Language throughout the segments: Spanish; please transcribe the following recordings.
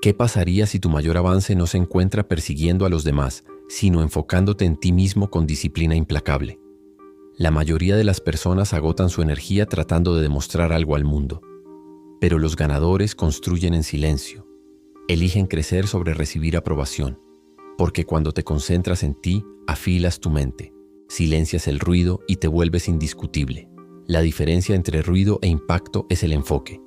¿Qué pasaría si tu mayor avance no se encuentra persiguiendo a los demás, sino enfocándote en ti mismo con disciplina implacable? La mayoría de las personas agotan su energía tratando de demostrar algo al mundo, pero los ganadores construyen en silencio. Eligen crecer sobre recibir aprobación, porque cuando te concentras en ti, afilas tu mente, silencias el ruido y te vuelves indiscutible. La diferencia entre ruido e impacto es el enfoque.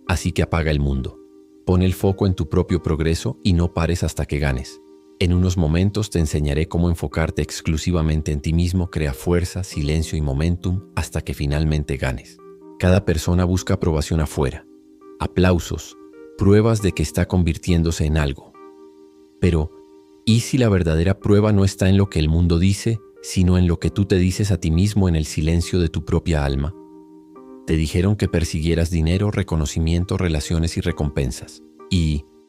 Así que apaga el mundo. Pon el foco en tu propio progreso y no pares hasta que ganes. En unos momentos te enseñaré cómo enfocarte exclusivamente en ti mismo crea fuerza, silencio y momentum hasta que finalmente ganes. Cada persona busca aprobación afuera, aplausos, pruebas de que está convirtiéndose en algo. Pero, ¿y si la verdadera prueba no está en lo que el mundo dice, sino en lo que tú te dices a ti mismo en el silencio de tu propia alma? Te dijeron que persiguieras dinero, reconocimiento, relaciones y recompensas.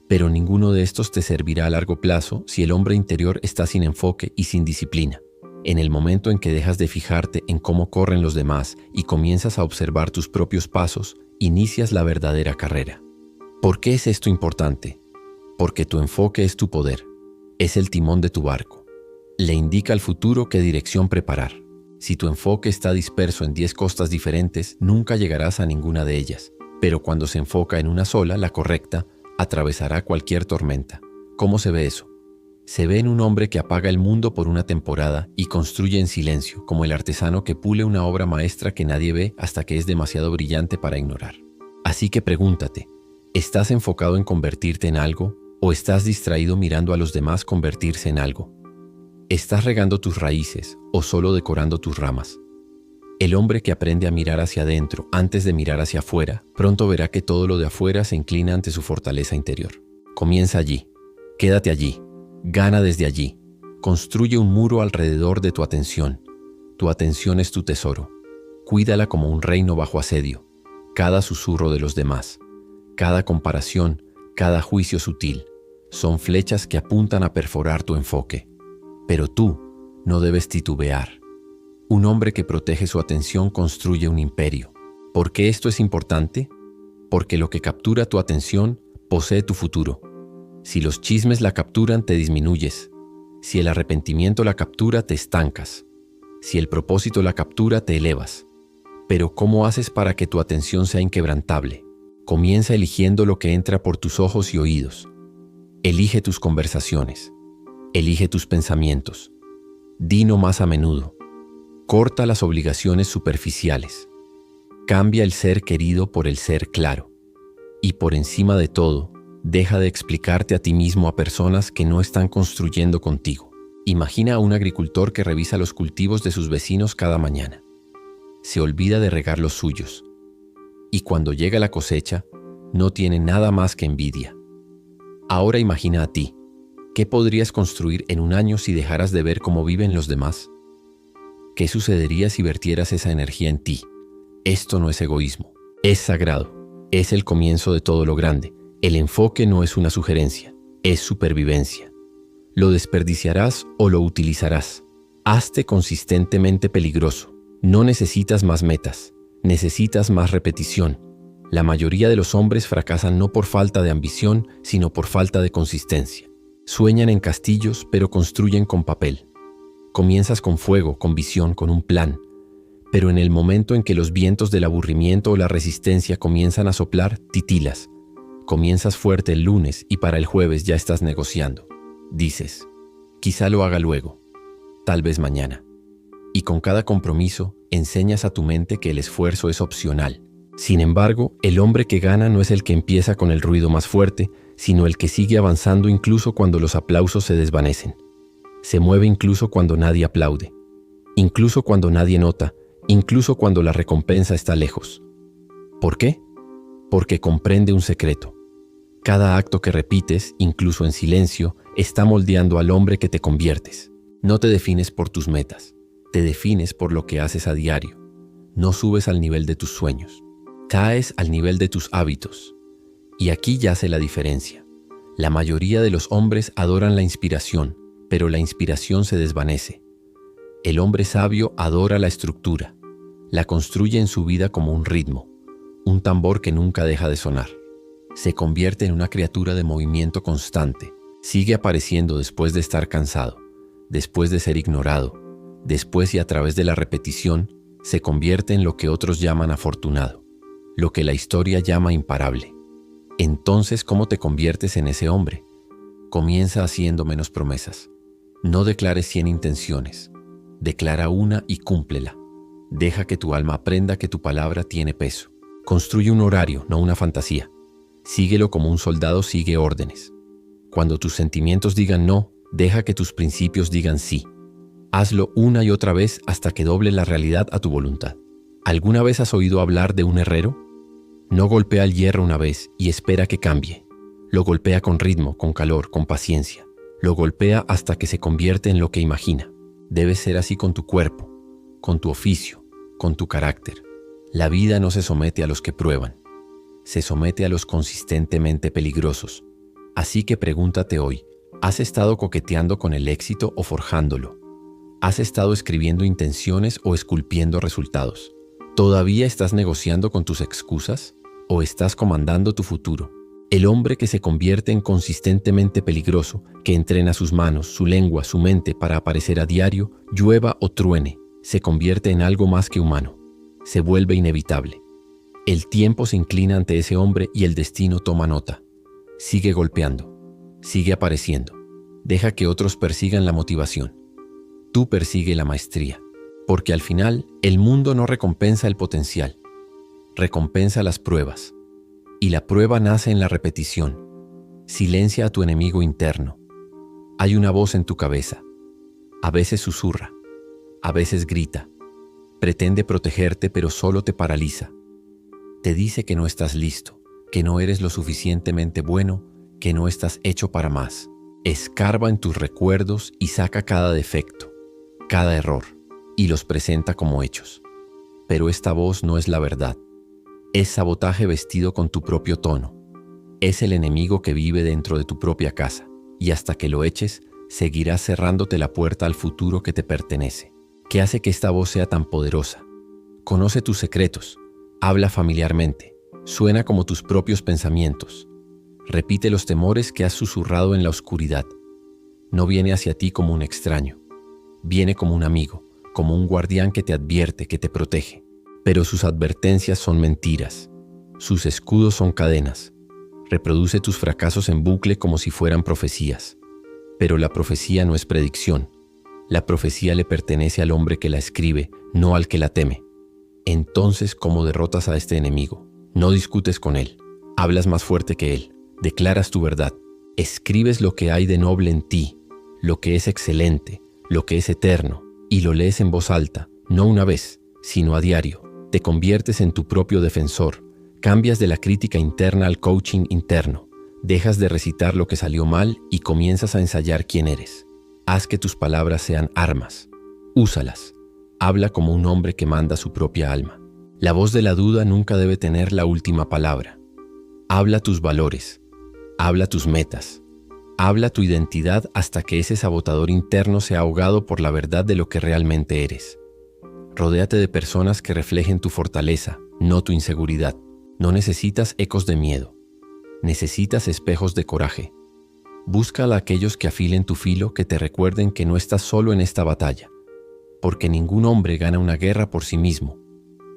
Pero ninguno de estos te servirá a largo plazo si el hombre interior está sin enfoque y sin disciplina. En el momento en que dejas de fijarte en cómo corren los demás y comienzas a observar tus propios pasos, inicias la verdadera carrera. ¿Por qué es esto importante? Porque tu enfoque es tu poder. Es el timón de tu barco. Le indica al futuro qué dirección preparar. Si tu enfoque está disperso en 10 costas diferentes, nunca llegarás a ninguna de ellas. Pero cuando se enfoca en una sola, la correcta, atravesará cualquier tormenta. ¿Cómo se ve eso? Se ve en un hombre que apaga el mundo por una temporada y construye en silencio, como el artesano que pule una obra maestra que nadie ve hasta que es demasiado brillante para ignorar. Así que pregúntate, ¿estás enfocado en convertirte en algo o estás distraído mirando a los demás convertirse en algo? ¿Estás regando tus raíces o solo decorando tus ramas? El hombre que aprende a mirar hacia adentro antes de mirar hacia afuera, pronto verá que todo lo de afuera se inclina ante su fortaleza interior. Comienza allí, quédate allí, gana desde allí, construye un muro alrededor de tu atención. Tu atención es tu tesoro, cuídala como un reino bajo asedio. Cada susurro de los demás, cada comparación, cada juicio sutil, son flechas que apuntan a perforar tu enfoque. Pero tú no debes titubear. Un hombre que protege su atención construye un imperio. ¿Por qué esto es importante? Porque lo que captura tu atención posee tu futuro. Si los chismes la capturan, te disminuyes. Si el arrepentimiento la captura, te estancas. Si el propósito la captura, te elevas. Pero ¿cómo haces para que tu atención sea inquebrantable? Comienza eligiendo lo que entra por tus ojos y oídos. Elige tus conversaciones. Elige tus pensamientos. Di no más a menudo. Corta las obligaciones superficiales. Cambia el ser querido por el ser claro. Y por encima de todo, deja de explicarte a ti mismo a personas que no están construyendo contigo. Imagina a un agricultor que revisa los cultivos de sus vecinos cada mañana. Se olvida de regar los suyos. Y cuando llega la cosecha, no tiene nada más que envidia. Ahora imagina a ti. ¿Qué podrías construir en un año si dejaras de ver cómo viven los demás? ¿Qué sucedería si vertieras esa energía en ti? Esto no es egoísmo, es sagrado, es el comienzo de todo lo grande. El enfoque no es una sugerencia, es supervivencia. Lo desperdiciarás o lo utilizarás. Hazte consistentemente peligroso. No necesitas más metas, necesitas más repetición. La mayoría de los hombres fracasan no por falta de ambición, sino por falta de consistencia. Sueñan en castillos, pero construyen con papel. Comienzas con fuego, con visión, con un plan. Pero en el momento en que los vientos del aburrimiento o la resistencia comienzan a soplar, titilas. Comienzas fuerte el lunes y para el jueves ya estás negociando. Dices, quizá lo haga luego, tal vez mañana. Y con cada compromiso, enseñas a tu mente que el esfuerzo es opcional. Sin embargo, el hombre que gana no es el que empieza con el ruido más fuerte, sino el que sigue avanzando incluso cuando los aplausos se desvanecen. Se mueve incluso cuando nadie aplaude, incluso cuando nadie nota, incluso cuando la recompensa está lejos. ¿Por qué? Porque comprende un secreto. Cada acto que repites, incluso en silencio, está moldeando al hombre que te conviertes. No te defines por tus metas, te defines por lo que haces a diario. No subes al nivel de tus sueños, caes al nivel de tus hábitos. Y aquí yace la diferencia. La mayoría de los hombres adoran la inspiración, pero la inspiración se desvanece. El hombre sabio adora la estructura, la construye en su vida como un ritmo, un tambor que nunca deja de sonar. Se convierte en una criatura de movimiento constante. Sigue apareciendo después de estar cansado, después de ser ignorado, después y a través de la repetición, se convierte en lo que otros llaman afortunado, lo que la historia llama imparable. Entonces, ¿cómo te conviertes en ese hombre? Comienza haciendo menos promesas. No declares 100 intenciones. Declara una y cúmplela. Deja que tu alma aprenda que tu palabra tiene peso. Construye un horario, no una fantasía. Síguelo como un soldado sigue órdenes. Cuando tus sentimientos digan no, deja que tus principios digan sí. Hazlo una y otra vez hasta que doble la realidad a tu voluntad. ¿Alguna vez has oído hablar de un herrero? No golpea el hierro una vez y espera que cambie. Lo golpea con ritmo, con calor, con paciencia. Lo golpea hasta que se convierte en lo que imagina. Debe ser así con tu cuerpo, con tu oficio, con tu carácter. La vida no se somete a los que prueban. Se somete a los consistentemente peligrosos. Así que pregúntate hoy, ¿has estado coqueteando con el éxito o forjándolo? ¿Has estado escribiendo intenciones o esculpiendo resultados? ¿Todavía estás negociando con tus excusas o estás comandando tu futuro? El hombre que se convierte en consistentemente peligroso, que entrena sus manos, su lengua, su mente para aparecer a diario, llueva o truene, se convierte en algo más que humano. Se vuelve inevitable. El tiempo se inclina ante ese hombre y el destino toma nota. Sigue golpeando, sigue apareciendo. Deja que otros persigan la motivación. Tú persigue la maestría, porque al final el mundo no recompensa el potencial, recompensa las pruebas. Y la prueba nace en la repetición. Silencia a tu enemigo interno. Hay una voz en tu cabeza. A veces susurra, a veces grita. Pretende protegerte, pero solo te paraliza. Te dice que no estás listo, que no eres lo suficientemente bueno, que no estás hecho para más. Escarba en tus recuerdos y saca cada defecto, cada error, y los presenta como hechos. Pero esta voz no es la verdad. Es sabotaje vestido con tu propio tono. Es el enemigo que vive dentro de tu propia casa, y hasta que lo eches, seguirás cerrándote la puerta al futuro que te pertenece. ¿Qué hace que esta voz sea tan poderosa? Conoce tus secretos, habla familiarmente, suena como tus propios pensamientos. Repite los temores que has susurrado en la oscuridad. No viene hacia ti como un extraño. Viene como un amigo, como un guardián que te advierte, que te protege. Pero sus advertencias son mentiras. Sus escudos son cadenas. Reproduce tus fracasos en bucle como si fueran profecías. Pero la profecía no es predicción. La profecía le pertenece al hombre que la escribe, no al que la teme. Entonces, ¿cómo derrotas a este enemigo? No discutes con él. Hablas más fuerte que él. Declaras tu verdad. Escribes lo que hay de noble en ti, lo que es excelente, lo que es eterno, y lo lees en voz alta, no una vez, sino a diario. Te conviertes en tu propio defensor. Cambias de la crítica interna al coaching interno. Dejas de recitar lo que salió mal y comienzas a ensayar quién eres. Haz que tus palabras sean armas. Úsalas. Habla como un hombre que manda su propia alma. La voz de la duda nunca debe tener la última palabra. Habla tus valores. Habla tus metas. Habla tu identidad hasta que ese sabotador interno sea ahogado por la verdad de lo que realmente eres. Rodéate de personas que reflejen tu fortaleza, no tu inseguridad. No necesitas ecos de miedo. Necesitas espejos de coraje. Busca a aquellos que afilen tu filo, que te recuerden que no estás solo en esta batalla. Porque ningún hombre gana una guerra por sí mismo.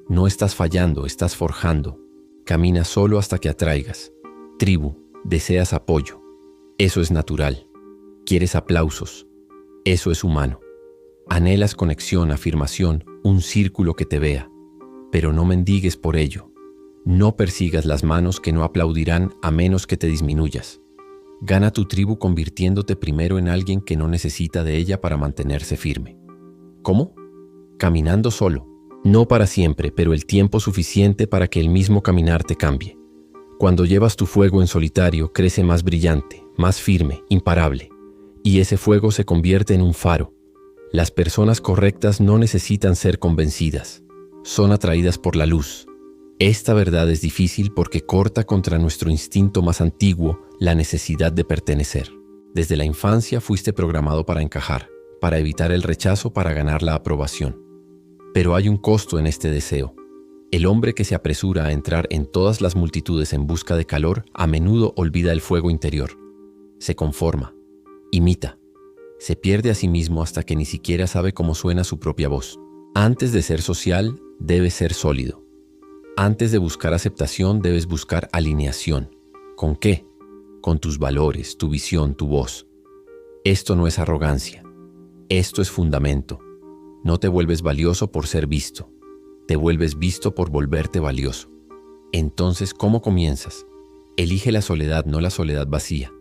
No estás fallando, estás forjando. Camina solo hasta que atraigas. Tribu, deseas apoyo. Eso es natural. Quieres aplausos. Eso es humano. Anhelas conexión, afirmación, un círculo que te vea. Pero no mendigues por ello. No persigas las manos que no aplaudirán a menos que te disminuyas. Gana tu tribu convirtiéndote primero en alguien que no necesita de ella para mantenerse firme. ¿Cómo? Caminando solo. No para siempre, pero el tiempo suficiente para que el mismo caminar te cambie. Cuando llevas tu fuego en solitario, crece más brillante, más firme, imparable. Y ese fuego se convierte en un faro. Las personas correctas no necesitan ser convencidas. Son atraídas por la luz. Esta verdad es difícil porque corta contra nuestro instinto más antiguo, la necesidad de pertenecer. Desde la infancia fuiste programado para encajar, para evitar el rechazo, para ganar la aprobación. Pero hay un costo en este deseo. El hombre que se apresura a entrar en todas las multitudes en busca de calor a menudo olvida el fuego interior. Se conforma, imita, se pierde a sí mismo hasta que ni siquiera sabe cómo suena su propia voz. Antes de ser social, debes ser sólido. Antes de buscar aceptación, debes buscar alineación. ¿Con qué? Con tus valores, tu visión, tu voz. Esto no es arrogancia. Esto es fundamento. No te vuelves valioso por ser visto. Te vuelves visto por volverte valioso. Entonces, ¿cómo comienzas? Elige la soledad, no la soledad vacía.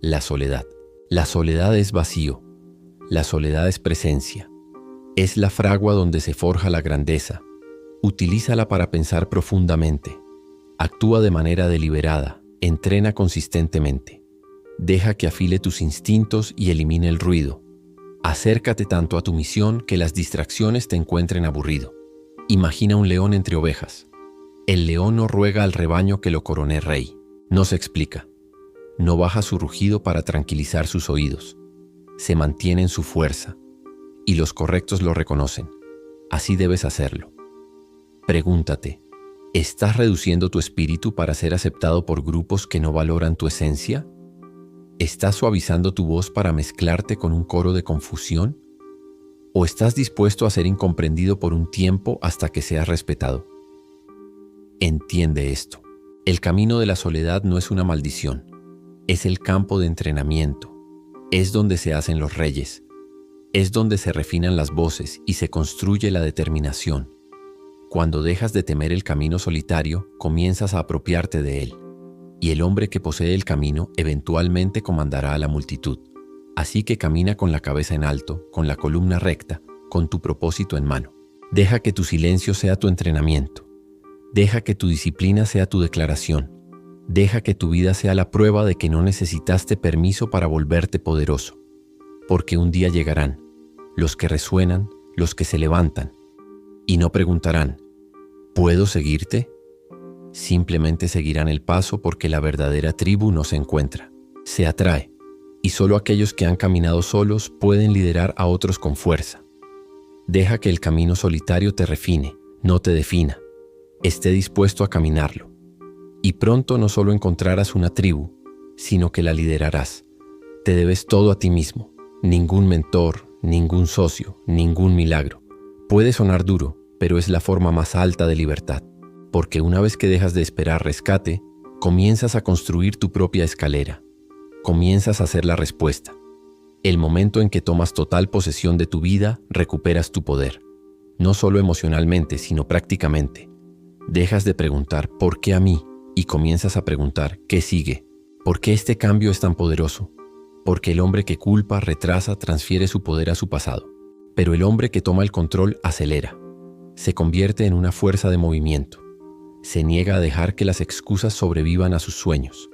La soledad. La soledad es vacío. La soledad es presencia. Es la fragua donde se forja la grandeza. Utilízala para pensar profundamente. Actúa de manera deliberada. Entrena consistentemente. Deja que afile tus instintos y elimine el ruido. Acércate tanto a tu misión que las distracciones te encuentren aburrido. Imagina un león entre ovejas. El león no ruega al rebaño que lo corone rey. No se explica. No baja su rugido para tranquilizar sus oídos. Se mantiene en su fuerza. Y los correctos lo reconocen. Así debes hacerlo. Pregúntate, ¿estás reduciendo tu espíritu para ser aceptado por grupos que no valoran tu esencia? ¿Estás suavizando tu voz para mezclarte con un coro de confusión? ¿O estás dispuesto a ser incomprendido por un tiempo hasta que seas respetado? Entiende esto. El camino de la soledad no es una maldición. Es el campo de entrenamiento. Es donde se hacen los reyes. Es donde se refinan las voces y se construye la determinación. Cuando dejas de temer el camino solitario, comienzas a apropiarte de él. Y el hombre que posee el camino eventualmente comandará a la multitud. Así que camina con la cabeza en alto, con la columna recta, con tu propósito en mano. Deja que tu silencio sea tu entrenamiento. Deja que tu disciplina sea tu declaración. Deja que tu vida sea la prueba de que no necesitaste permiso para volverte poderoso. Porque un día llegarán, los que resuenan, los que se levantan, y no preguntarán, ¿puedo seguirte? Simplemente seguirán el paso porque la verdadera tribu no se encuentra, se atrae, y solo aquellos que han caminado solos pueden liderar a otros con fuerza. Deja que el camino solitario te refine, no te defina. Esté dispuesto a caminarlo. Y pronto no solo encontrarás una tribu, sino que la liderarás. Te debes todo a ti mismo. Ningún mentor, ningún socio, ningún milagro. Puede sonar duro, pero es la forma más alta de libertad. Porque una vez que dejas de esperar rescate, comienzas a construir tu propia escalera. Comienzas a ser la respuesta. El momento en que tomas total posesión de tu vida, recuperas tu poder. No solo emocionalmente, sino prácticamente. Dejas de preguntar ¿por qué a mí? Y comienzas a preguntar ¿qué sigue? ¿Por qué este cambio es tan poderoso? Porque el hombre que culpa, retrasa, transfiere su poder a su pasado. Pero el hombre que toma el control acelera. Se convierte en una fuerza de movimiento. Se niega a dejar que las excusas sobrevivan a sus sueños.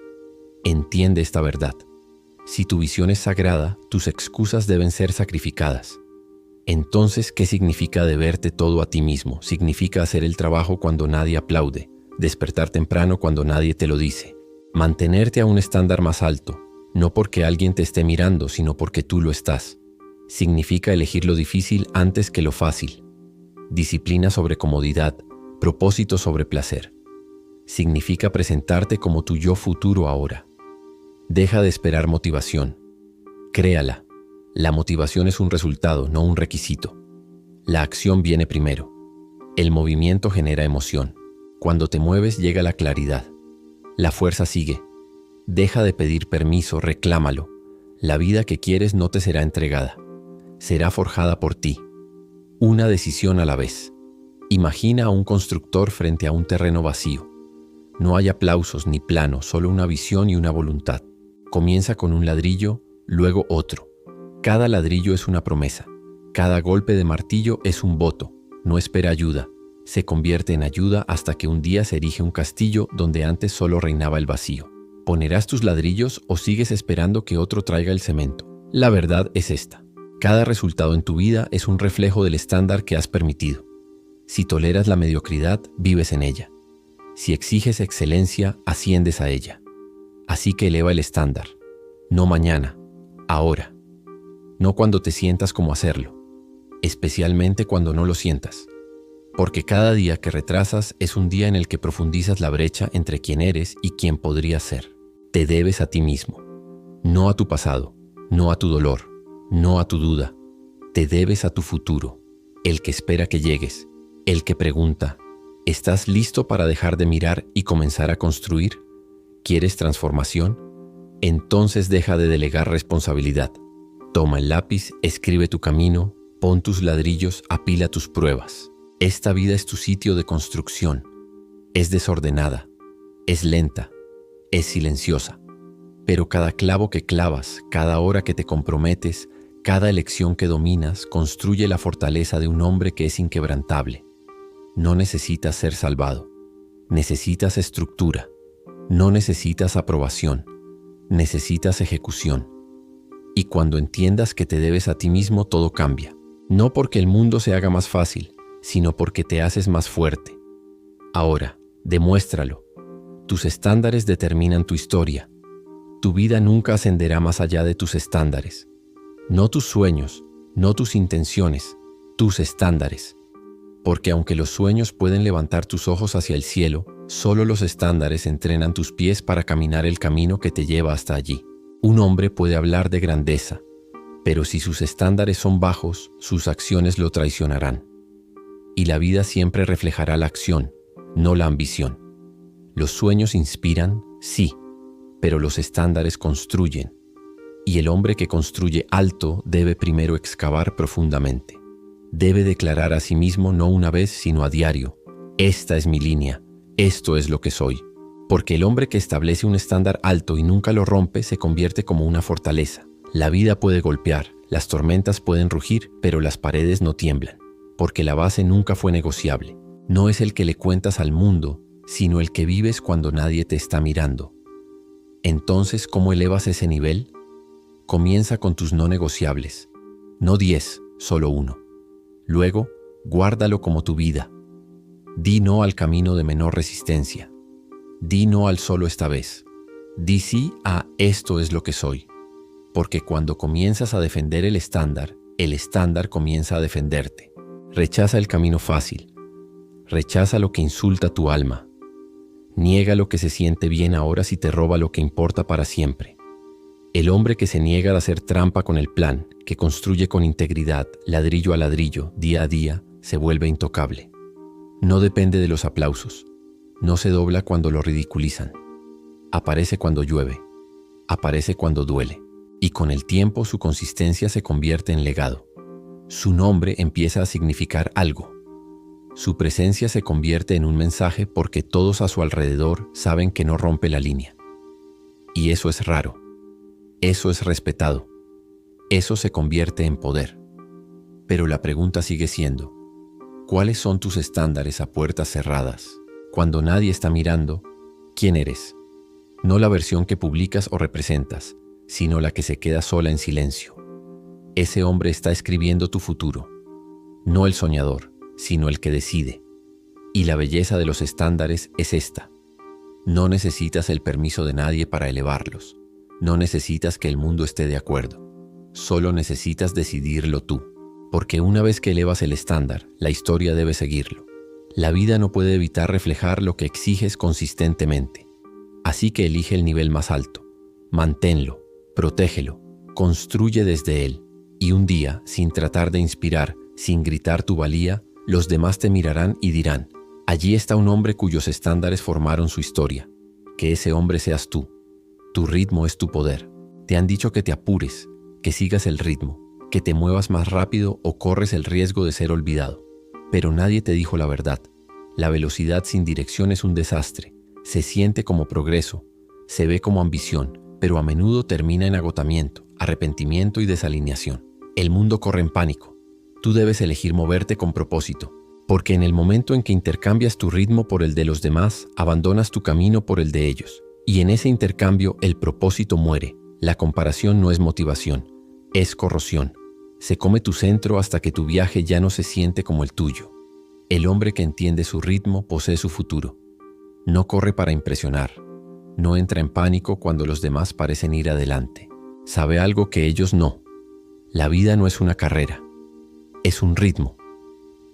Entiende esta verdad. Si tu visión es sagrada, tus excusas deben ser sacrificadas. Entonces, ¿qué significa deberte todo a ti mismo? Significa hacer el trabajo cuando nadie aplaude, despertar temprano cuando nadie te lo dice, mantenerte a un estándar más alto, no porque alguien te esté mirando, sino porque tú lo estás. Significa elegir lo difícil antes que lo fácil. Disciplina sobre comodidad, propósito sobre placer. Significa presentarte como tu yo futuro ahora. Deja de esperar motivación. Créala. La motivación es un resultado, no un requisito. La acción viene primero. El movimiento genera emoción. Cuando te mueves llega la claridad. La fuerza sigue. Deja de pedir permiso, reclámalo. La vida que quieres no te será entregada. Será forjada por ti. Una decisión a la vez. Imagina a un constructor frente a un terreno vacío. No hay aplausos ni planos, solo una visión y una voluntad. Comienza con un ladrillo, luego otro. Cada ladrillo es una promesa. Cada golpe de martillo es un voto. No espera ayuda. Se convierte en ayuda hasta que un día se erige un castillo donde antes solo reinaba el vacío. ¿Ponerás tus ladrillos o sigues esperando que otro traiga el cemento? La verdad es esta. Cada resultado en tu vida es un reflejo del estándar que has permitido. Si toleras la mediocridad, vives en ella. Si exiges excelencia, asciendes a ella. Así que eleva el estándar. No mañana, ahora. No cuando te sientas como hacerlo, especialmente cuando no lo sientas. porque cada día que retrasas es un día en el que profundizas la brecha entre quién eres y quién podrías ser. Te debes a ti mismo, no a tu pasado, no a tu dolor, no a tu duda. Te debes a tu futuro, el que espera que llegues, el que pregunta, ¿estás listo para dejar de mirar y comenzar a construir? ¿Quieres transformación? Entonces deja de delegar responsabilidad. Toma el lápiz, escribe tu camino, pon tus ladrillos, apila tus pruebas. Esta vida es tu sitio de construcción. Es desordenada, es lenta, es silenciosa. Pero cada clavo que clavas, cada hora que te comprometes, cada elección que dominas, construye la fortaleza de un hombre que es inquebrantable. No necesitas ser salvado. Necesitas estructura. No necesitas aprobación. Necesitas ejecución. Y cuando entiendas que te debes a ti mismo, todo cambia. No porque el mundo se haga más fácil, sino porque te haces más fuerte. Ahora, demuéstralo. Tus estándares determinan tu historia. Tu vida nunca ascenderá más allá de tus estándares. No tus sueños, no tus intenciones, tus estándares. Porque aunque los sueños pueden levantar tus ojos hacia el cielo, solo los estándares entrenan tus pies para caminar el camino que te lleva hasta allí. Un hombre puede hablar de grandeza, pero si sus estándares son bajos, sus acciones lo traicionarán. Y la vida siempre reflejará la acción, no la ambición. Los sueños inspiran, sí, pero los estándares construyen. Y el hombre que construye alto debe primero excavar profundamente. Debe declarar a sí mismo no una vez, sino a diario: esta es mi línea, esto es lo que soy. Porque el hombre que establece un estándar alto y nunca lo rompe se convierte como una fortaleza. La vida puede golpear, las tormentas pueden rugir, pero las paredes no tiemblan. Porque la base nunca fue negociable. No es el que le cuentas al mundo, sino el que vives cuando nadie te está mirando. Entonces, ¿cómo elevas ese nivel? Comienza con tus no negociables. No 10, solo 1. Luego, guárdalo como tu vida. Di no al camino de menor resistencia. Di no al solo esta vez. Di sí a esto es lo que soy. Porque cuando comienzas a defender el estándar comienza a defenderte. Rechaza el camino fácil. Rechaza lo que insulta tu alma. Niega lo que se siente bien ahora si te roba lo que importa para siempre. El hombre que se niega a hacer trampa con el plan, que construye con integridad, ladrillo a ladrillo, día a día, se vuelve intocable. No depende de los aplausos. No se dobla cuando lo ridiculizan. Aparece cuando llueve. Aparece cuando duele. Y con el tiempo su consistencia se convierte en legado. Su nombre empieza a significar algo. Su presencia se convierte en un mensaje porque todos a su alrededor saben que no rompe la línea. Y eso es raro. Eso es respetado. Eso se convierte en poder. Pero la pregunta sigue siendo: ¿cuáles son tus estándares a puertas cerradas? Cuando nadie está mirando, ¿quién eres? No la versión que publicas o representas, sino la que se queda sola en silencio. Ese hombre está escribiendo tu futuro. No el soñador, sino el que decide. Y la belleza de los estándares es esta. No necesitas el permiso de nadie para elevarlos. No necesitas que el mundo esté de acuerdo. Solo necesitas decidirlo tú. Porque una vez que elevas el estándar, la historia debe seguirlo. La vida no puede evitar reflejar lo que exiges consistentemente. Así que elige el nivel más alto. Manténlo, protégelo, construye desde él. Y un día, sin tratar de inspirar, sin gritar tu valía, los demás te mirarán y dirán: allí está un hombre cuyos estándares formaron su historia. Que ese hombre seas tú. Tu ritmo es tu poder. Te han dicho que te apures, que sigas el ritmo, que te muevas más rápido o corres el riesgo de ser olvidado. Pero nadie te dijo la verdad. La velocidad sin dirección es un desastre. Se siente como progreso, se ve como ambición, pero a menudo termina en agotamiento, arrepentimiento y desalineación. El mundo corre en pánico. Tú debes elegir moverte con propósito, porque en el momento en que intercambias tu ritmo por el de los demás, abandonas tu camino por el de ellos. Y en ese intercambio el propósito muere. La comparación no es motivación, es corrosión. Se come tu centro hasta que tu viaje ya no se siente como el tuyo. El hombre que entiende su ritmo posee su futuro. No corre para impresionar. No entra en pánico cuando los demás parecen ir adelante. Sabe algo que ellos no. La vida no es una carrera. Es un ritmo.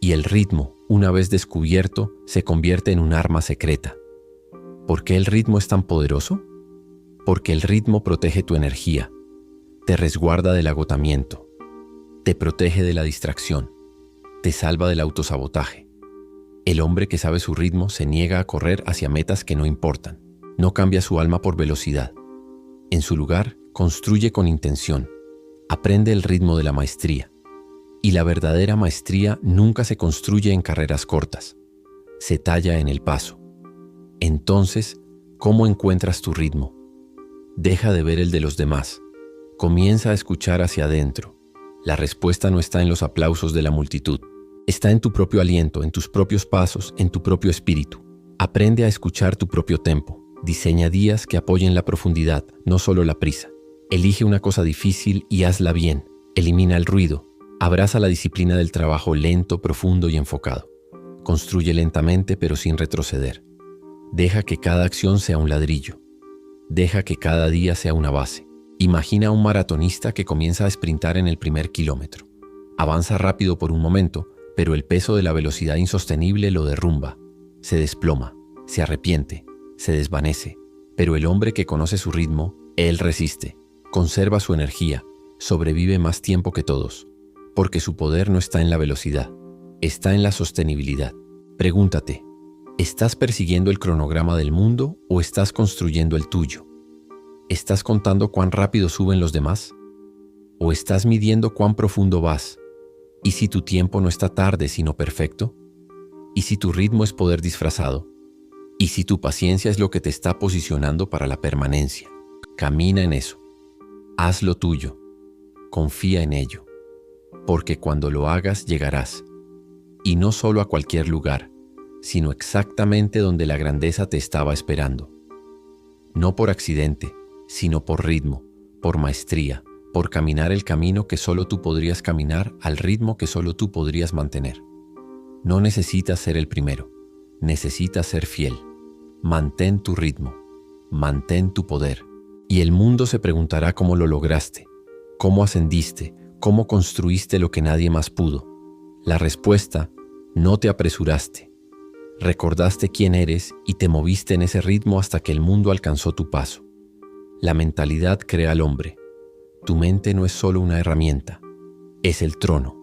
Y el ritmo, una vez descubierto, se convierte en un arma secreta. ¿Por qué el ritmo es tan poderoso? Porque el ritmo protege tu energía, te resguarda del agotamiento, te protege de la distracción, te salva del autosabotaje. El hombre que sabe su ritmo se niega a correr hacia metas que no importan, no cambia su alma por velocidad. En su lugar, construye con intención, aprende el ritmo de la maestría. Y la verdadera maestría nunca se construye en carreras cortas, se talla en el paso. Entonces, ¿cómo encuentras tu ritmo? Deja de ver el de los demás, comienza a escuchar hacia adentro. La respuesta no está en los aplausos de la multitud, está en tu propio aliento, en tus propios pasos, en tu propio espíritu. Aprende a escuchar tu propio tempo, diseña días que apoyen la profundidad, no solo la prisa. Elige una cosa difícil y hazla bien, elimina el ruido. Abraza la disciplina del trabajo lento, profundo y enfocado. Construye lentamente pero sin retroceder. Deja que cada acción sea un ladrillo. Deja que cada día sea una base. Imagina a un maratonista que comienza a sprintar en el primer kilómetro. Avanza rápido por un momento, pero el peso de la velocidad insostenible lo derrumba. Se desploma, se arrepiente, se desvanece. Pero el hombre que conoce su ritmo, él resiste, conserva su energía, sobrevive más tiempo que todos. Porque su poder no está en la velocidad, está en la sostenibilidad. Pregúntate, ¿estás persiguiendo el cronograma del mundo o estás construyendo el tuyo? ¿Estás contando cuán rápido suben los demás? ¿O estás midiendo cuán profundo vas? ¿Y si tu tiempo no está tarde sino perfecto? ¿Y si tu ritmo es poder disfrazado? ¿Y si tu paciencia es lo que te está posicionando para la permanencia? Camina en eso. Haz lo tuyo. Confía en ello. Porque cuando lo hagas llegarás, y no solo a cualquier lugar, sino exactamente donde la grandeza te estaba esperando. No por accidente, sino por ritmo, por maestría, por caminar el camino que solo tú podrías caminar al ritmo que solo tú podrías mantener. No necesitas ser el primero, necesitas ser fiel. Mantén tu ritmo, mantén tu poder, y el mundo se preguntará cómo lo lograste, cómo ascendiste, ¿cómo construiste lo que nadie más pudo? La respuesta, no te apresuraste. Recordaste quién eres y te moviste en ese ritmo hasta que el mundo alcanzó tu paso. La mentalidad crea al hombre. Tu mente no es solo una herramienta, es el trono.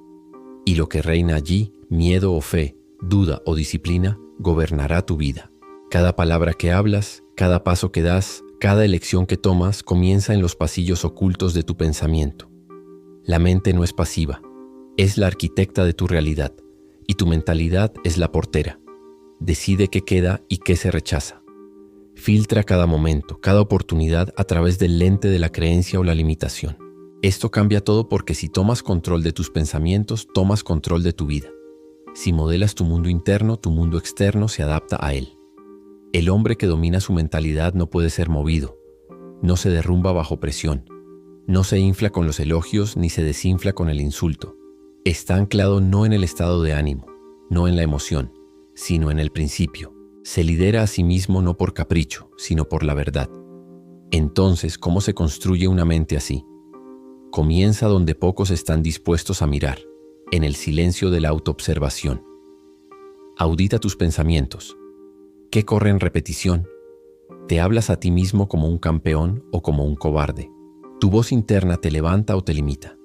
Y lo que reina allí, miedo o fe, duda o disciplina, gobernará tu vida. Cada palabra que hablas, cada paso que das, cada elección que tomas comienza en los pasillos ocultos de tu pensamiento. La mente no es pasiva, es la arquitecta de tu realidad, y tu mentalidad es la portera. Decide qué queda y qué se rechaza. Filtra cada momento, cada oportunidad a través del lente de la creencia o la limitación. Esto cambia todo porque si tomas control de tus pensamientos, tomas control de tu vida. Si modelas tu mundo interno, tu mundo externo se adapta a él. El hombre que domina su mentalidad no puede ser movido, no se derrumba bajo presión. No se infla con los elogios ni se desinfla con el insulto. Está anclado no en el estado de ánimo, no en la emoción, sino en el principio. Se lidera a sí mismo no por capricho, sino por la verdad. Entonces, ¿cómo se construye una mente así? Comienza donde pocos están dispuestos a mirar, en el silencio de la autoobservación. Audita tus pensamientos. ¿Qué corre en repetición? ¿Te hablas a ti mismo como un campeón o como un cobarde? ¿Tu voz interna te levanta o te limita?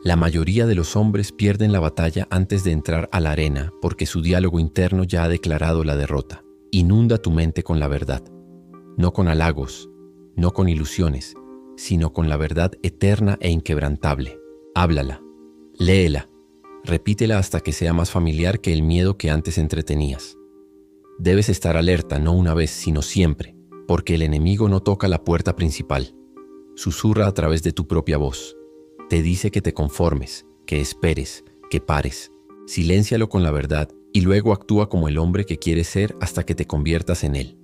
La mayoría de los hombres pierden la batalla antes de entrar a la arena porque su diálogo interno ya ha declarado la derrota. Inunda tu mente con la verdad, no con halagos, no con ilusiones, sino con la verdad eterna e inquebrantable. Háblala, léela, repítela hasta que sea más familiar que el miedo que antes entretenías. Debes estar alerta no una vez, sino siempre, porque el enemigo no toca la puerta principal. Susurra a través de tu propia voz. Te dice que te conformes, que esperes, que pares. Siléncialo con la verdad y luego actúa como el hombre que quieres ser hasta que te conviertas en él.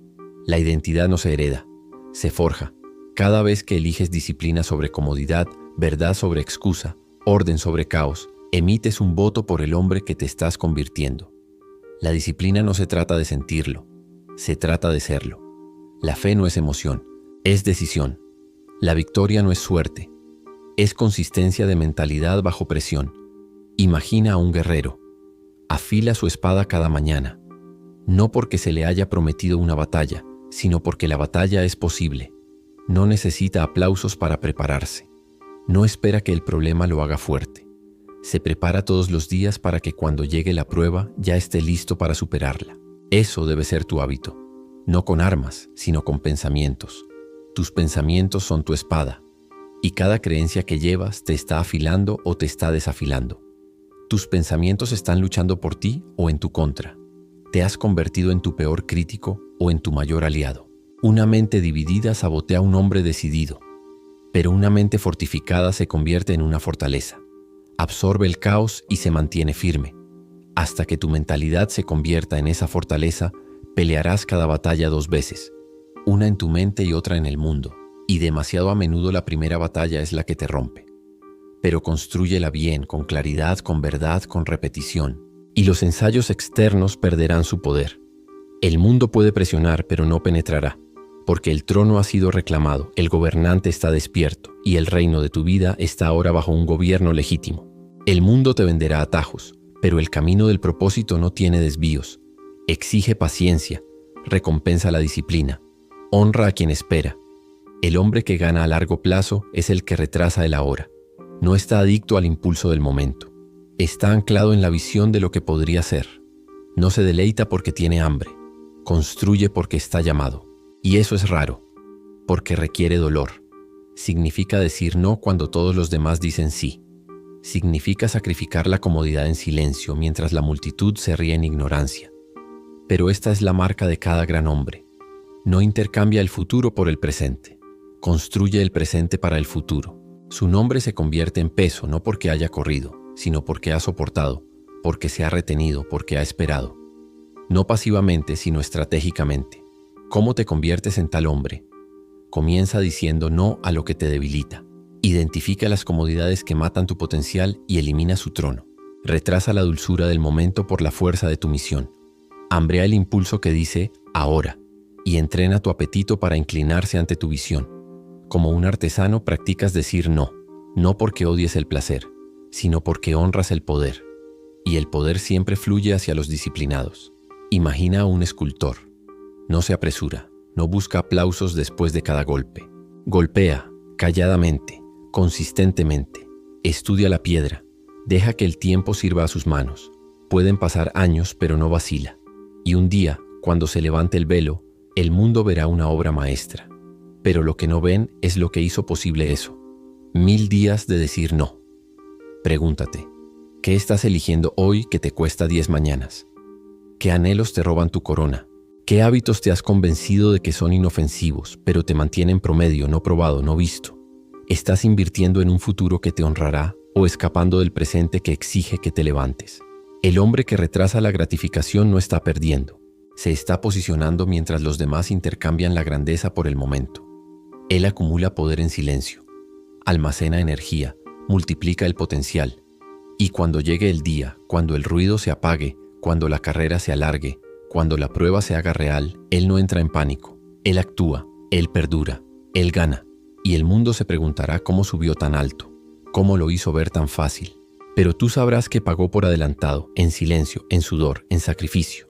La identidad no se hereda, se forja. Cada vez que eliges disciplina sobre comodidad, verdad sobre excusa, orden sobre caos, emites un voto por el hombre que te estás convirtiendo. La disciplina no se trata de sentirlo, se trata de serlo. La fe no es emoción, es decisión. La victoria no es suerte, es consistencia de mentalidad bajo presión. Imagina a un guerrero. Afila su espada cada mañana, no porque se le haya prometido una batalla, sino porque la batalla es posible. No necesita aplausos para prepararse. No espera que el problema lo haga fuerte. Se prepara todos los días para que cuando llegue la prueba ya esté listo para superarla. Eso debe ser tu hábito, no con armas, sino con pensamientos. Tus pensamientos son tu espada, y cada creencia que llevas te está afilando o te está desafilando. Tus pensamientos están luchando por ti o en tu contra. Te has convertido en tu peor crítico o en tu mayor aliado. Una mente dividida sabotea a un hombre decidido, pero una mente fortificada se convierte en una fortaleza. Absorbe el caos y se mantiene firme. Hasta que tu mentalidad se convierta en esa fortaleza, pelearás cada batalla 2 veces, una en tu mente y otra en el mundo, y demasiado a menudo la primera batalla es la que te rompe. Pero constrúyela bien, con claridad, con verdad, con repetición, y los ensayos externos perderán su poder. El mundo puede presionar, pero no penetrará, porque el trono ha sido reclamado, el gobernante está despierto, y el reino de tu vida está ahora bajo un gobierno legítimo. El mundo te venderá atajos, pero el camino del propósito no tiene desvíos. Exige paciencia, recompensa la disciplina, honra a quien espera. El hombre que gana a largo plazo es el que retrasa el ahora. No está adicto al impulso del momento. Está anclado en la visión de lo que podría ser. No se deleita porque tiene hambre. Construye porque está llamado. Y eso es raro, porque requiere dolor. Significa decir no cuando todos los demás dicen sí. Significa sacrificar la comodidad en silencio mientras la multitud se ríe en ignorancia. Pero esta es la marca de cada gran hombre. No intercambia el futuro por el presente. Construye el presente para el futuro. Su nombre se convierte en peso no porque haya corrido, sino porque ha soportado, porque se ha retenido, porque ha esperado. No pasivamente, sino estratégicamente. ¿Cómo te conviertes en tal hombre? Comienza diciendo no a lo que te debilita. Identifica las comodidades que matan tu potencial y elimina su trono. Retrasa la dulzura del momento por la fuerza de tu misión. Hambrea el impulso que dice ahora y entrena tu apetito para inclinarse ante tu visión. Como un artesano practicas decir no, no porque odies el placer, sino porque honras el poder. Y el poder siempre fluye hacia los disciplinados. Imagina a un escultor. No se apresura, no busca aplausos después de cada golpe. Golpea, calladamente, consistentemente. Estudia la piedra. Deja que el tiempo sirva a sus manos. Pueden pasar años, pero no vacila. Y un día, cuando se levante el velo, el mundo verá una obra maestra. Pero lo que no ven es lo que hizo posible eso. 1000 días de decir no. Pregúntate, ¿qué estás eligiendo hoy que te cuesta 10 mañanas? ¿Qué anhelos te roban tu corona? ¿Qué hábitos te has convencido de que son inofensivos, pero te mantienen promedio, no probado, no visto? ¿Estás invirtiendo en un futuro que te honrará o escapando del presente que exige que te levantes? El hombre que retrasa la gratificación no está perdiendo. Se está posicionando mientras los demás intercambian la grandeza por el momento. Él acumula poder en silencio, almacena energía, multiplica el potencial. Y cuando llegue el día, cuando el ruido se apague, cuando la carrera se alargue, cuando la prueba se haga real, él no entra en pánico. Él actúa, él perdura, él gana. Y el mundo se preguntará cómo subió tan alto, cómo lo hizo ver tan fácil. Pero tú sabrás que pagó por adelantado, en silencio, en sudor, en sacrificio.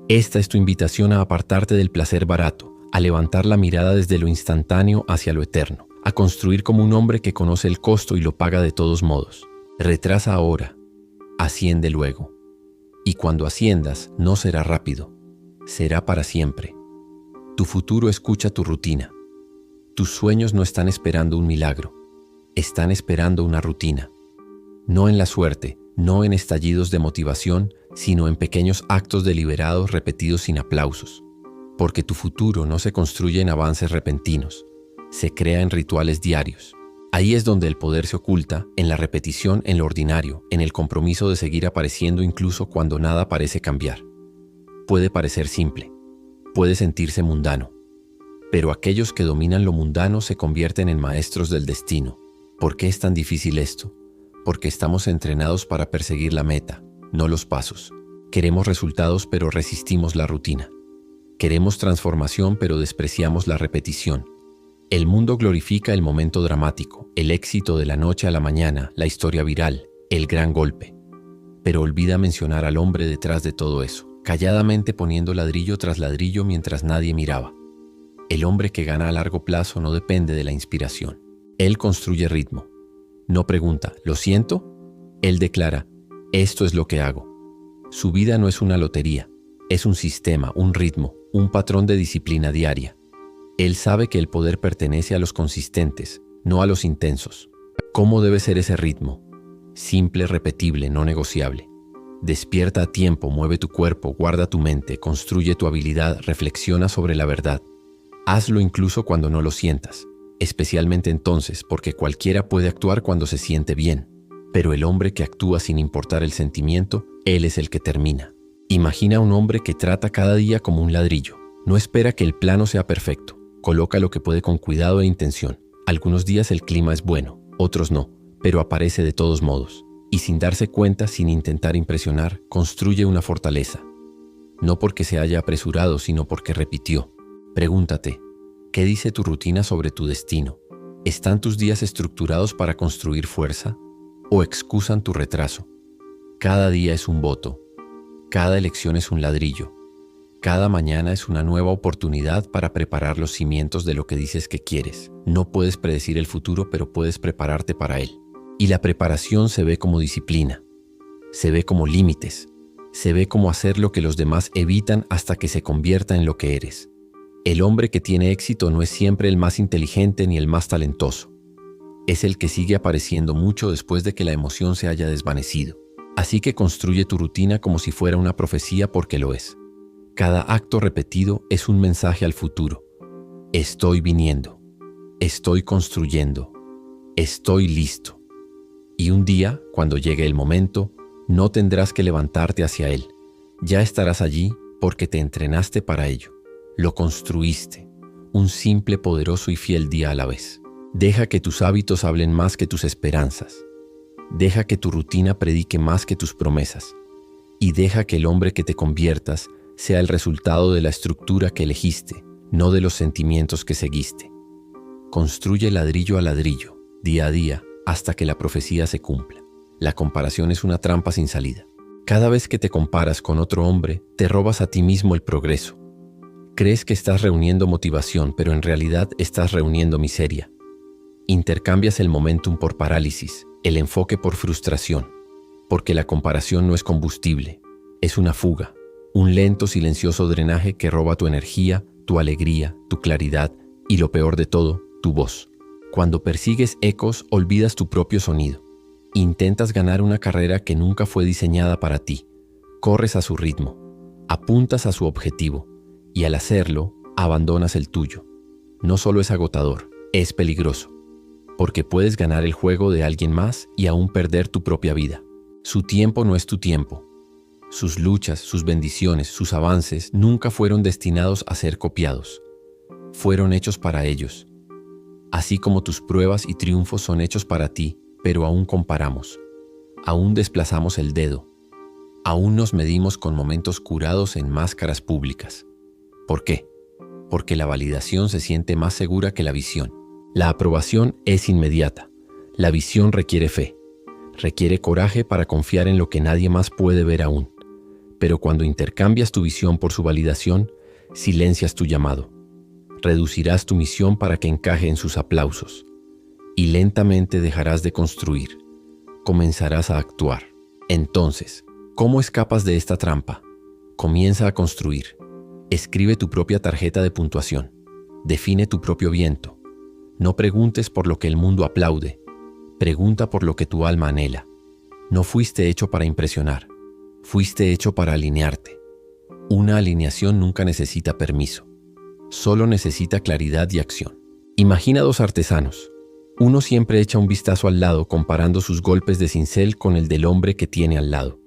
Esta es tu invitación a apartarte del placer barato, a levantar la mirada desde lo instantáneo hacia lo eterno, a construir como un hombre que conoce el costo y lo paga de todos modos. Retrasa ahora, asciende luego. Y cuando asciendas, no será rápido, será para siempre. Tu futuro escucha tu rutina. Tus sueños no están esperando un milagro, están esperando una rutina. No en la suerte, no en estallidos de motivación, sino en pequeños actos deliberados repetidos sin aplausos. Porque tu futuro no se construye en avances repentinos, se crea en rituales diarios. Ahí es donde el poder se oculta, en la repetición, en lo ordinario, en el compromiso de seguir apareciendo incluso cuando nada parece cambiar. Puede parecer simple, puede sentirse mundano, pero aquellos que dominan lo mundano se convierten en maestros del destino. ¿Por qué es tan difícil esto? Porque estamos entrenados para perseguir la meta, no los pasos. Queremos resultados, pero resistimos la rutina. Queremos transformación, pero despreciamos la repetición. El mundo glorifica el momento dramático, el éxito de la noche a la mañana, la historia viral, el gran golpe. pero olvida mencionar al hombre detrás de todo eso, calladamente poniendo ladrillo tras ladrillo mientras nadie miraba. El hombre que gana a largo plazo no depende de la inspiración. Él construye ritmo. No pregunta, ¿lo siento? Él declara, esto es lo que hago. Su vida no es una lotería, es un sistema, un ritmo, un patrón de disciplina diaria. Él sabe que el poder pertenece a los consistentes, no a los intensos. ¿Cómo debe ser ese ritmo? Simple, repetible, no negociable. Despierta a tiempo, mueve tu cuerpo, guarda tu mente, construye tu habilidad, reflexiona sobre la verdad. Hazlo incluso cuando no lo sientas, especialmente entonces, porque cualquiera puede actuar cuando se siente bien. Pero el hombre que actúa sin importar el sentimiento, él es el que termina. Imagina a un hombre que trata cada día como un ladrillo. No espera que el plano sea perfecto. Coloca lo que puede con cuidado e intención. Algunos días el clima es bueno, otros no, pero aparece de todos modos. Y sin darse cuenta, sin intentar impresionar, construye una fortaleza. No porque se haya apresurado, sino porque repitió. Pregúntate, ¿qué dice tu rutina sobre tu destino? ¿Están tus días estructurados para construir fuerza? ¿O excusan tu retraso? Cada día es un voto. Cada elección es un ladrillo. Cada mañana es una nueva oportunidad para preparar los cimientos de lo que dices que quieres. No puedes predecir el futuro, pero puedes prepararte para él. Y la preparación se ve como disciplina. Se ve como límites. Se ve como hacer lo que los demás evitan hasta que se convierta en lo que eres. El hombre que tiene éxito no es siempre el más inteligente ni el más talentoso. Es el que sigue apareciendo mucho después de que la emoción se haya desvanecido. Así que construye tu rutina como si fuera una profecía, porque lo es. Cada acto repetido es un mensaje al futuro. Estoy viniendo. Estoy construyendo. Estoy listo. Y un día, cuando llegue el momento, no tendrás que levantarte hacia él. Ya estarás allí porque te entrenaste para ello. Lo construiste. Un simple, poderoso y fiel día a la vez. Deja que tus hábitos hablen más que tus esperanzas. Deja que tu rutina predique más que tus promesas. Y deja que el hombre que te conviertas sea el resultado de la estructura que elegiste, no de los sentimientos que seguiste. Construye ladrillo a ladrillo, día a día, hasta que la profecía se cumpla. La comparación es una trampa sin salida. Cada vez que te comparas con otro hombre, te robas a ti mismo el progreso. Crees que estás reuniendo motivación, pero en realidad estás reuniendo miseria. Intercambias el momentum por parálisis, el enfoque por frustración, porque la comparación no es combustible, es una fuga, un lento, silencioso drenaje que roba tu energía, tu alegría, tu claridad y, lo peor de todo, tu voz. Cuando persigues ecos, olvidas tu propio sonido. Intentas ganar una carrera que nunca fue diseñada para ti. Corres a su ritmo, apuntas a su objetivo y, al hacerlo, abandonas el tuyo. No solo es agotador, es peligroso. Porque puedes ganar el juego de alguien más y aún perder tu propia vida. Su tiempo no es tu tiempo. Sus luchas, sus bendiciones, sus avances nunca fueron destinados a ser copiados. Fueron hechos para ellos. Así como tus pruebas y triunfos son hechos para ti, pero aún comparamos. Aún desplazamos el dedo. Aún nos medimos con momentos curados en máscaras públicas. ¿Por qué? Porque la validación se siente más segura que la visión. La aprobación es inmediata. La visión requiere fe. Requiere coraje para confiar en lo que nadie más puede ver aún. Pero cuando intercambias tu visión por su validación, silencias tu llamado. Reducirás tu misión para que encaje en sus aplausos. Y lentamente dejarás de construir. Comenzarás a actuar. Entonces, ¿cómo escapas de esta trampa? Comienza a construir. Escribe tu propia tarjeta de puntuación. Define tu propio viento. No preguntes por lo que el mundo aplaude. Pregunta por lo que tu alma anhela. No fuiste hecho para impresionar. Fuiste hecho para alinearte. Una alineación nunca necesita permiso. Solo necesita claridad y acción. Imagina dos artesanos. Uno siempre echa un vistazo al lado comparando sus golpes de cincel con el del hombre que tiene al lado.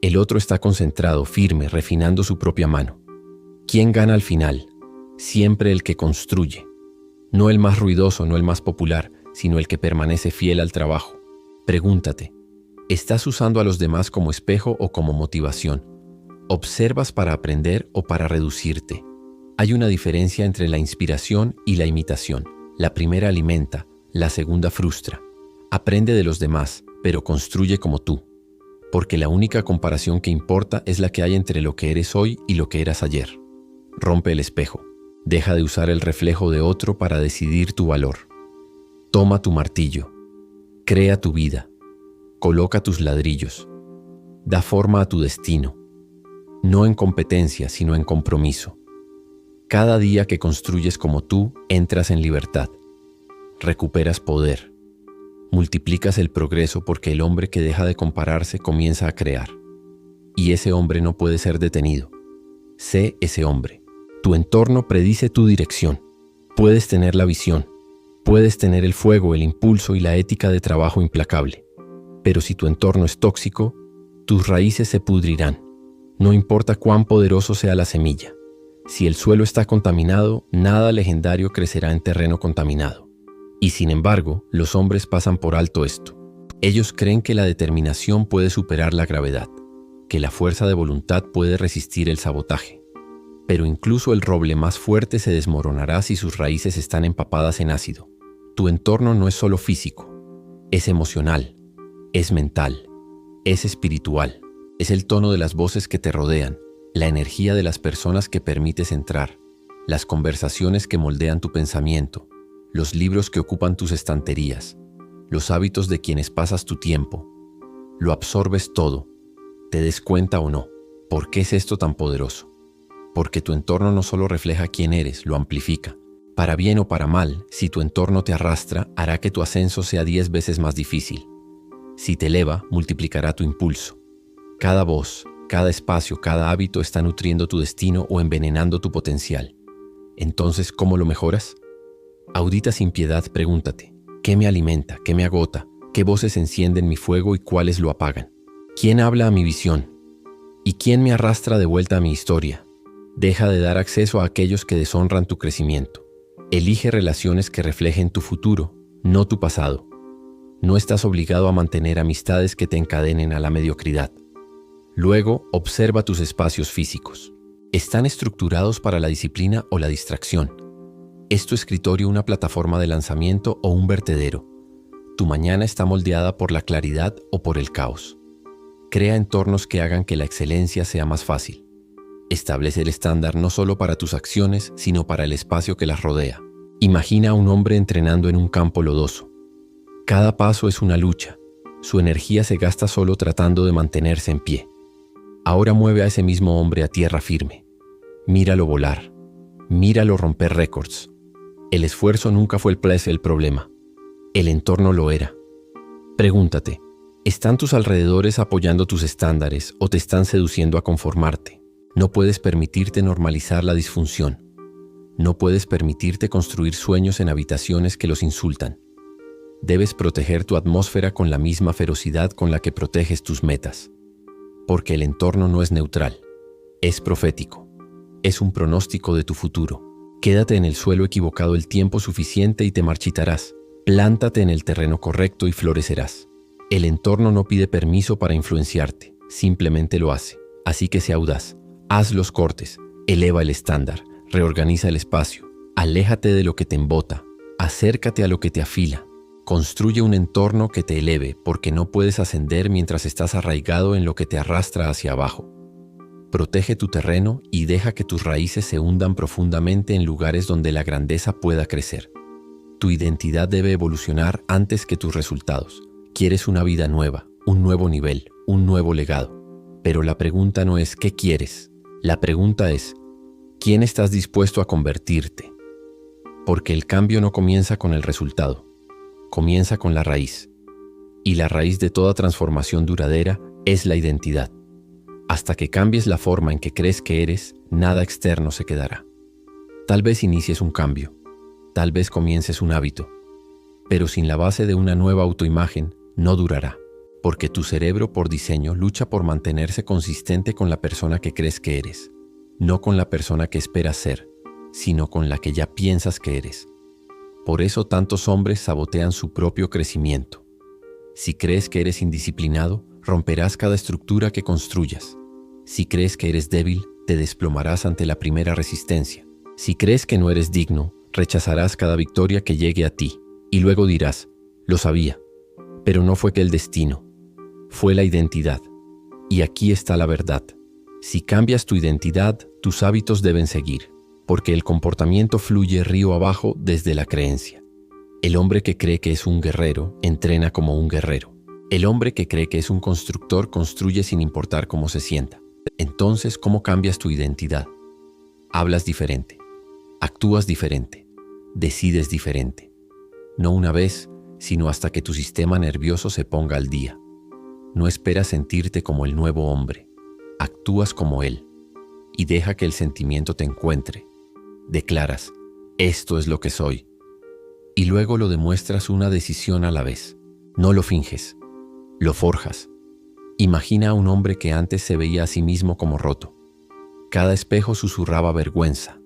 El otro está concentrado, firme, refinando su propia mano. ¿Quién gana al final? Siempre el que construye. No el más ruidoso, no el más popular, sino el que permanece fiel al trabajo. Pregúntate, ¿estás usando a los demás como espejo o como motivación? ¿Observas para aprender o para reducirte? Hay una diferencia entre la inspiración y la imitación. La primera alimenta, la segunda frustra. Aprende de los demás, pero construye como tú. porque la única comparación que importa es la que hay entre lo que eres hoy y lo que eras ayer. Rompe el espejo. Deja de usar el reflejo de otro para decidir tu valor. Toma tu martillo. Crea tu vida. Coloca tus ladrillos. Da forma a tu destino. No en competencia, sino en compromiso. Cada día que construyes como tú, entras en libertad. Recuperas poder. Multiplicas el progreso porque el hombre que deja de compararse comienza a crear. Y ese hombre no puede ser detenido. Sé ese hombre. Tu entorno predice tu dirección. Puedes tener la visión. Puedes tener el fuego, el impulso y la ética de trabajo implacable. Pero si tu entorno es tóxico, tus raíces se pudrirán. No importa cuán poderoso sea la semilla. Si el suelo está contaminado, nada legendario crecerá en terreno contaminado. Y sin embargo, los hombres pasan por alto esto. Ellos creen que la determinación puede superar la gravedad, que la fuerza de voluntad puede resistir el sabotaje. Pero incluso el roble más fuerte se desmoronará si sus raíces están empapadas en ácido. Tu entorno no es solo físico, es emocional, es mental, es espiritual. Es el tono de las voces que te rodean, la energía de las personas que permites entrar, las conversaciones que moldean tu pensamiento, los libros que ocupan tus estanterías, los hábitos de quienes pasas tu tiempo. Lo absorbes todo, te des cuenta o no. ¿Por qué es esto tan poderoso? Porque tu entorno no solo refleja quién eres, lo amplifica. Para bien o para mal, si tu entorno te arrastra, hará que tu ascenso sea 10 veces más difícil. Si te eleva, multiplicará tu impulso. Cada voz, cada espacio, cada hábito está nutriendo tu destino o envenenando tu potencial. Entonces, ¿cómo lo mejoras? Audita sin piedad, pregúntate, ¿qué me alimenta, qué me agota, qué voces encienden mi fuego y cuáles lo apagan? ¿Quién habla a mi visión? ¿Y quién me arrastra de vuelta a mi historia? Deja de dar acceso a aquellos que deshonran tu crecimiento. Elige relaciones que reflejen tu futuro, no tu pasado. No estás obligado a mantener amistades que te encadenen a la mediocridad. Luego, observa tus espacios físicos. ¿Están estructurados para la disciplina o la distracción? ¿Es tu escritorio una plataforma de lanzamiento o un vertedero? ¿Tu mañana está moldeada por la claridad o por el caos? Crea entornos que hagan que la excelencia sea más fácil. Establece el estándar no solo para tus acciones, sino para el espacio que las rodea. Imagina a un hombre entrenando en un campo lodoso. Cada paso es una lucha. Su energía se gasta solo tratando de mantenerse en pie. Ahora mueve a ese mismo hombre a tierra firme. Míralo volar. Míralo romper récords. El esfuerzo nunca fue el problema. El entorno lo era. Pregúntate, ¿están tus alrededores apoyando tus estándares o te están seduciendo a conformarte? No puedes permitirte normalizar la disfunción. No puedes permitirte construir sueños en habitaciones que los insultan. Debes proteger tu atmósfera con la misma ferocidad con la que proteges tus metas. Porque el entorno no es neutral, es profético, es un pronóstico de tu futuro. Quédate en el suelo equivocado el tiempo suficiente y te marchitarás. Plántate en el terreno correcto y florecerás. El entorno no pide permiso para influenciarte, simplemente lo hace. Así que sea audaz, haz los cortes, eleva el estándar, reorganiza el espacio, aléjate de lo que te embota, acércate a lo que te afila. Construye un entorno que te eleve porque no puedes ascender mientras estás arraigado en lo que te arrastra hacia abajo. Protege tu terreno y deja que tus raíces se hundan profundamente en lugares donde la grandeza pueda crecer. Tu identidad debe evolucionar antes que tus resultados. Quieres una vida nueva, un nuevo nivel, un nuevo legado. Pero la pregunta no es ¿qué quieres? La pregunta es ¿quién estás dispuesto a convertirte? Porque el cambio no comienza con el resultado. Comienza con la raíz. Y la raíz de toda transformación duradera es la identidad. Hasta que cambies la forma en que crees que eres, nada externo se quedará. Tal vez inicies un cambio. Tal vez comiences un hábito. Pero sin la base de una nueva autoimagen, no durará. Porque tu cerebro por diseño lucha por mantenerse consistente con la persona que crees que eres. No con la persona que esperas ser, sino con la que ya piensas que eres. Por eso tantos hombres sabotean su propio crecimiento. Si crees que eres indisciplinado, romperás cada estructura que construyas. Si crees que eres débil, te desplomarás ante la primera resistencia. Si crees que no eres digno, rechazarás cada victoria que llegue a ti. Y luego dirás, lo sabía. Pero no fue que el destino, fue la identidad. Y aquí está la verdad. Si cambias tu identidad, tus hábitos deben seguir, porque el comportamiento fluye río abajo desde la creencia. El hombre que cree que es un guerrero, entrena como un guerrero. El hombre que cree que es un constructor, construye sin importar cómo se sienta. Entonces, ¿cómo cambias tu identidad? Hablas diferente, actúas diferente, decides diferente. No una vez, sino hasta que tu sistema nervioso se ponga al día. No esperas sentirte como el nuevo hombre. Actúas como él y deja que el sentimiento te encuentre. Declaras, esto es lo que soy. Y luego lo demuestras una decisión a la vez. No lo finges, lo forjas. Imagina a un hombre que antes se veía a sí mismo como roto. Cada espejo susurraba vergüenza.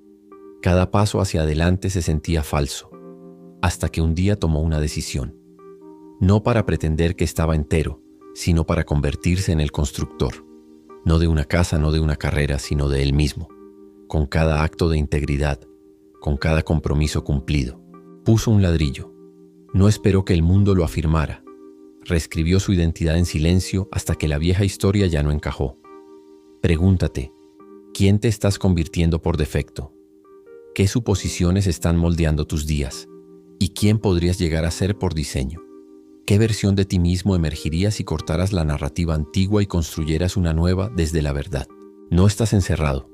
Cada paso hacia adelante se sentía falso. Hasta que un día tomó una decisión. No para pretender que estaba entero, sino para convertirse en el constructor. No de una casa, no de una carrera, sino de él mismo. Con cada acto de integridad, con cada compromiso cumplido. Puso un ladrillo. No esperó que el mundo lo afirmara. Reescribió su identidad en silencio hasta que la vieja historia ya no encajó. Pregúntate, ¿quién te estás convirtiendo por defecto? ¿Qué suposiciones están moldeando tus días? ¿Y quién podrías llegar a ser por diseño? ¿Qué versión de ti mismo emergiría si cortaras la narrativa antigua y construyeras una nueva desde la verdad? No estás encerrado.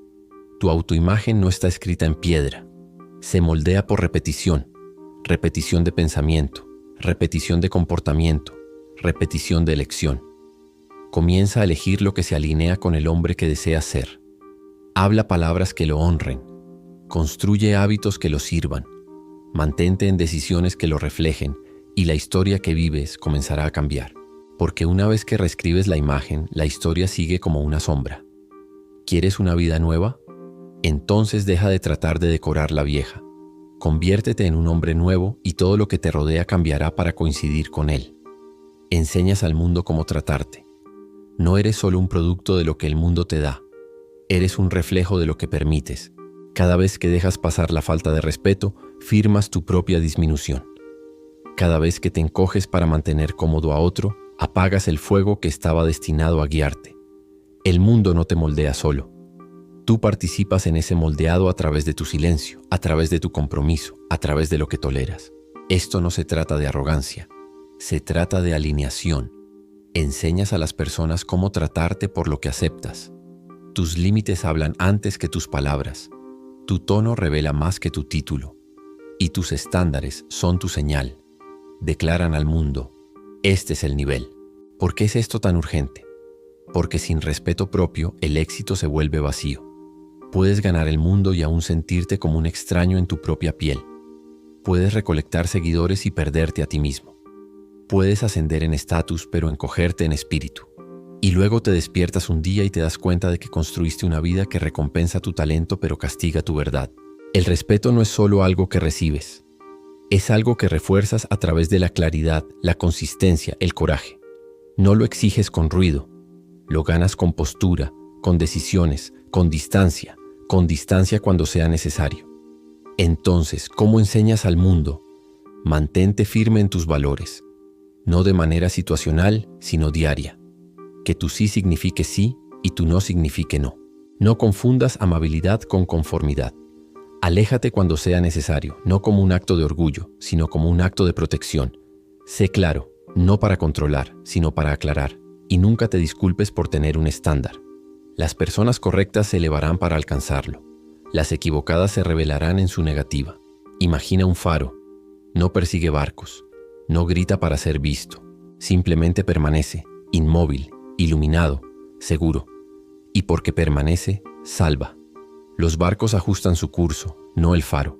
Tu autoimagen no está escrita en piedra. Se moldea por repetición. Repetición de pensamiento, repetición de comportamiento, repetición de elección. Comienza a elegir lo que se alinea con el hombre que deseas ser. Habla palabras que lo honren. Construye hábitos que lo sirvan. Mantente en decisiones que lo reflejen y la historia que vives comenzará a cambiar. Porque una vez que reescribes la imagen, la historia sigue como una sombra. ¿Quieres una vida nueva? Entonces deja de tratar de decorar la vieja. Conviértete en un hombre nuevo y todo lo que te rodea cambiará para coincidir con él. Enseñas al mundo cómo tratarte. No eres solo un producto de lo que el mundo te da. Eres un reflejo de lo que permites. Cada vez que dejas pasar la falta de respeto, firmas tu propia disminución. Cada vez que te encoges para mantener cómodo a otro, apagas el fuego que estaba destinado a guiarte. El mundo no te moldea solo. Tú participas en ese moldeado a través de tu silencio, a través de tu compromiso, a través de lo que toleras. Esto no se trata de arrogancia, se trata de alineación. Enseñas a las personas cómo tratarte por lo que aceptas. Tus límites hablan antes que tus palabras. Tu tono revela más que tu título. Y tus estándares son tu señal. Declaran al mundo, este es el nivel. ¿Por qué es esto tan urgente? Porque sin respeto propio, el éxito se vuelve vacío. Puedes ganar el mundo y aún sentirte como un extraño en tu propia piel. Puedes recolectar seguidores y perderte a ti mismo. Puedes ascender en estatus pero encogerte en espíritu. Y luego te despiertas un día y te das cuenta de que construiste una vida que recompensa tu talento pero castiga tu verdad. El respeto no es solo algo que recibes. Es algo que refuerzas a través de la claridad, la consistencia, el coraje. No lo exiges con ruido. Lo ganas con postura, con decisiones, con distancia cuando sea necesario. Entonces, ¿cómo enseñas al mundo? Mantente firme en tus valores, no de manera situacional, sino diaria. Que tu sí signifique sí y tu no signifique no. No confundas amabilidad con conformidad. Aléjate cuando sea necesario, no como un acto de orgullo, sino como un acto de protección. Sé claro, no para controlar, sino para aclarar. Y nunca te disculpes por tener un estándar. Las personas correctas se elevarán para alcanzarlo. Las equivocadas se revelarán en su negativa. Imagina un faro. No persigue barcos. No grita para ser visto. Simplemente permanece, inmóvil, iluminado, seguro. Y porque permanece, salva. Los barcos ajustan su curso, no el faro.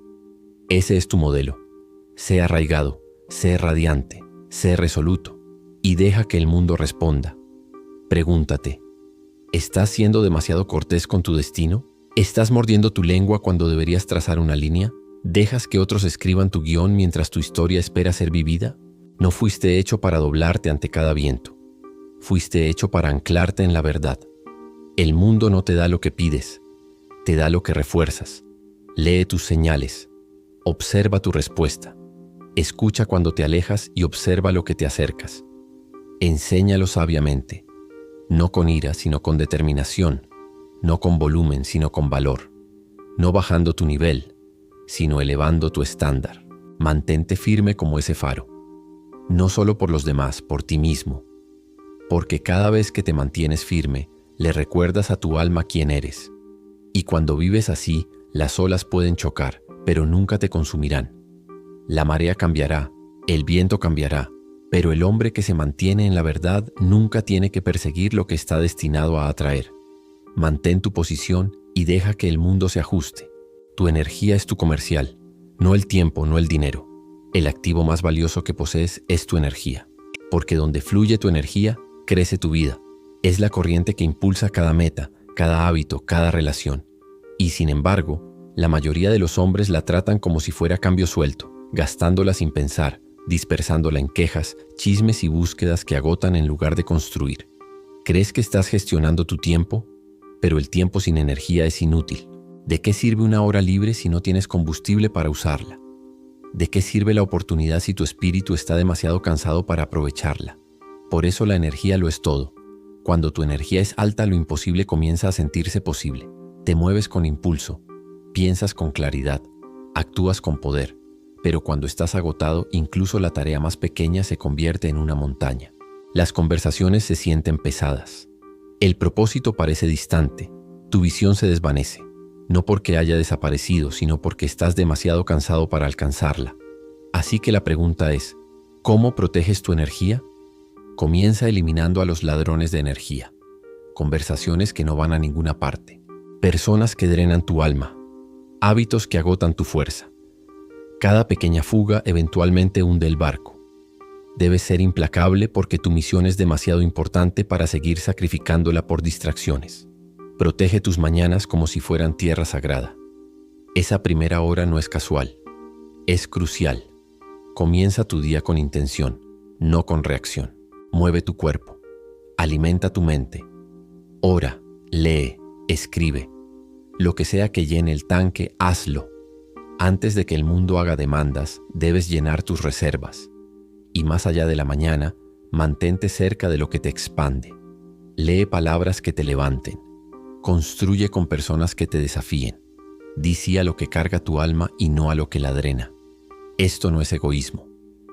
Ese es tu modelo. Sé arraigado, sé radiante, sé resoluto. Y deja que el mundo responda. Pregúntate, ¿estás siendo demasiado cortés con tu destino? ¿Estás mordiendo tu lengua cuando deberías trazar una línea? ¿Dejas que otros escriban tu guión mientras tu historia espera ser vivida? No fuiste hecho para doblarte ante cada viento. Fuiste hecho para anclarte en la verdad. El mundo no te da lo que pides, te da lo que refuerzas. Lee tus señales, observa tu respuesta. Escucha cuando te alejas y observa lo que te acercas. Enséñalo sabiamente. no con ira, sino con determinación, no con volumen, sino con valor, no bajando tu nivel, sino elevando tu estándar. Mantente firme como ese faro, no solo por los demás, por ti mismo, porque cada vez que te mantienes firme, le recuerdas a tu alma quién eres. Y cuando vives así, las olas pueden chocar, pero nunca te consumirán. La marea cambiará, el viento cambiará, pero el hombre que se mantiene en la verdad nunca tiene que perseguir lo que está destinado a atraer. Mantén tu posición y deja que el mundo se ajuste. Tu energía es tu comercial, no el tiempo, no el dinero. El activo más valioso que posees es tu energía, porque donde fluye tu energía, crece tu vida. Es la corriente que impulsa cada meta, cada hábito, cada relación. Y sin embargo, la mayoría de los hombres la tratan como si fuera cambio suelto, gastándola sin pensar, dispersándola en quejas, chismes y búsquedas que agotan en lugar de construir. ¿Crees que estás gestionando tu tiempo? Pero el tiempo sin energía es inútil. ¿De qué sirve una hora libre si no tienes combustible para usarla? ¿De qué sirve la oportunidad si tu espíritu está demasiado cansado para aprovecharla? Por eso la energía lo es todo. Cuando tu energía es alta, lo imposible comienza a sentirse posible. Te mueves con impulso, piensas con claridad, actúas con poder, pero cuando estás agotado, incluso la tarea más pequeña se convierte en una montaña. Las conversaciones se sienten pesadas. El propósito parece distante, tu visión se desvanece, no porque haya desaparecido, sino porque estás demasiado cansado para alcanzarla. Así que la pregunta es, ¿cómo proteges tu energía? Comienza eliminando a los ladrones de energía, conversaciones que no van a ninguna parte, personas que drenan tu alma, hábitos que agotan tu fuerza. Cada pequeña fuga eventualmente hunde el barco. Debes ser implacable porque tu misión es demasiado importante para seguir sacrificándola por distracciones. Protege tus mañanas como si fueran tierra sagrada. Esa primera hora no es casual, es crucial. Comienza tu día con intención, no con reacción. Mueve tu cuerpo, alimenta tu mente. Ora, lee, escribe. Lo que sea que llene el tanque, hazlo. Antes de que el mundo haga demandas, debes llenar tus reservas. Y más allá de la mañana, mantente cerca de lo que te expande. Lee palabras que te levanten. Construye con personas que te desafíen. Di sí a lo que carga tu alma y no a lo que la drena. Esto no es egoísmo.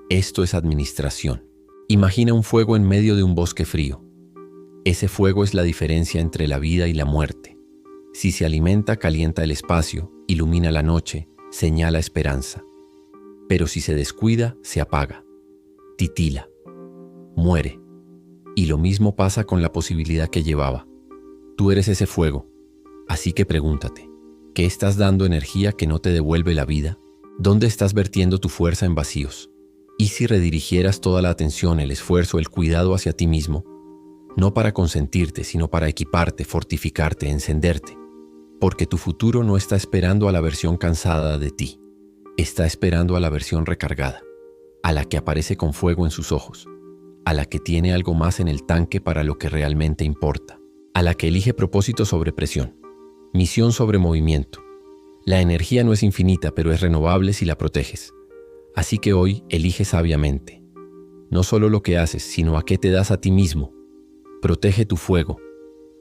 Esto es administración. Imagina un fuego en medio de un bosque frío. Ese fuego es la diferencia entre la vida y la muerte. Si se alimenta, calienta el espacio, ilumina la noche, señala esperanza. Pero si se descuida, se apaga, titila, muere. Y lo mismo pasa con la posibilidad que llevaba. Tú eres ese fuego, así que pregúntate, ¿qué estás dando energía que no te devuelve la vida? ¿Dónde estás vertiendo tu fuerza en vacíos? ¿Y si redirigieras toda la atención, el esfuerzo, el cuidado hacia ti mismo? No para consentirte, sino para equiparte, fortificarte, encenderte. Porque tu futuro no está esperando a la versión cansada de ti. Está esperando a la versión recargada, a la que aparece con fuego en sus ojos, a la que tiene algo más en el tanque para lo que realmente importa, a la que elige propósito sobre presión, misión sobre movimiento. La energía no es infinita, pero es renovable si la proteges. Así que hoy elige sabiamente. No solo lo que haces, sino a qué te das a ti mismo. Protege tu fuego.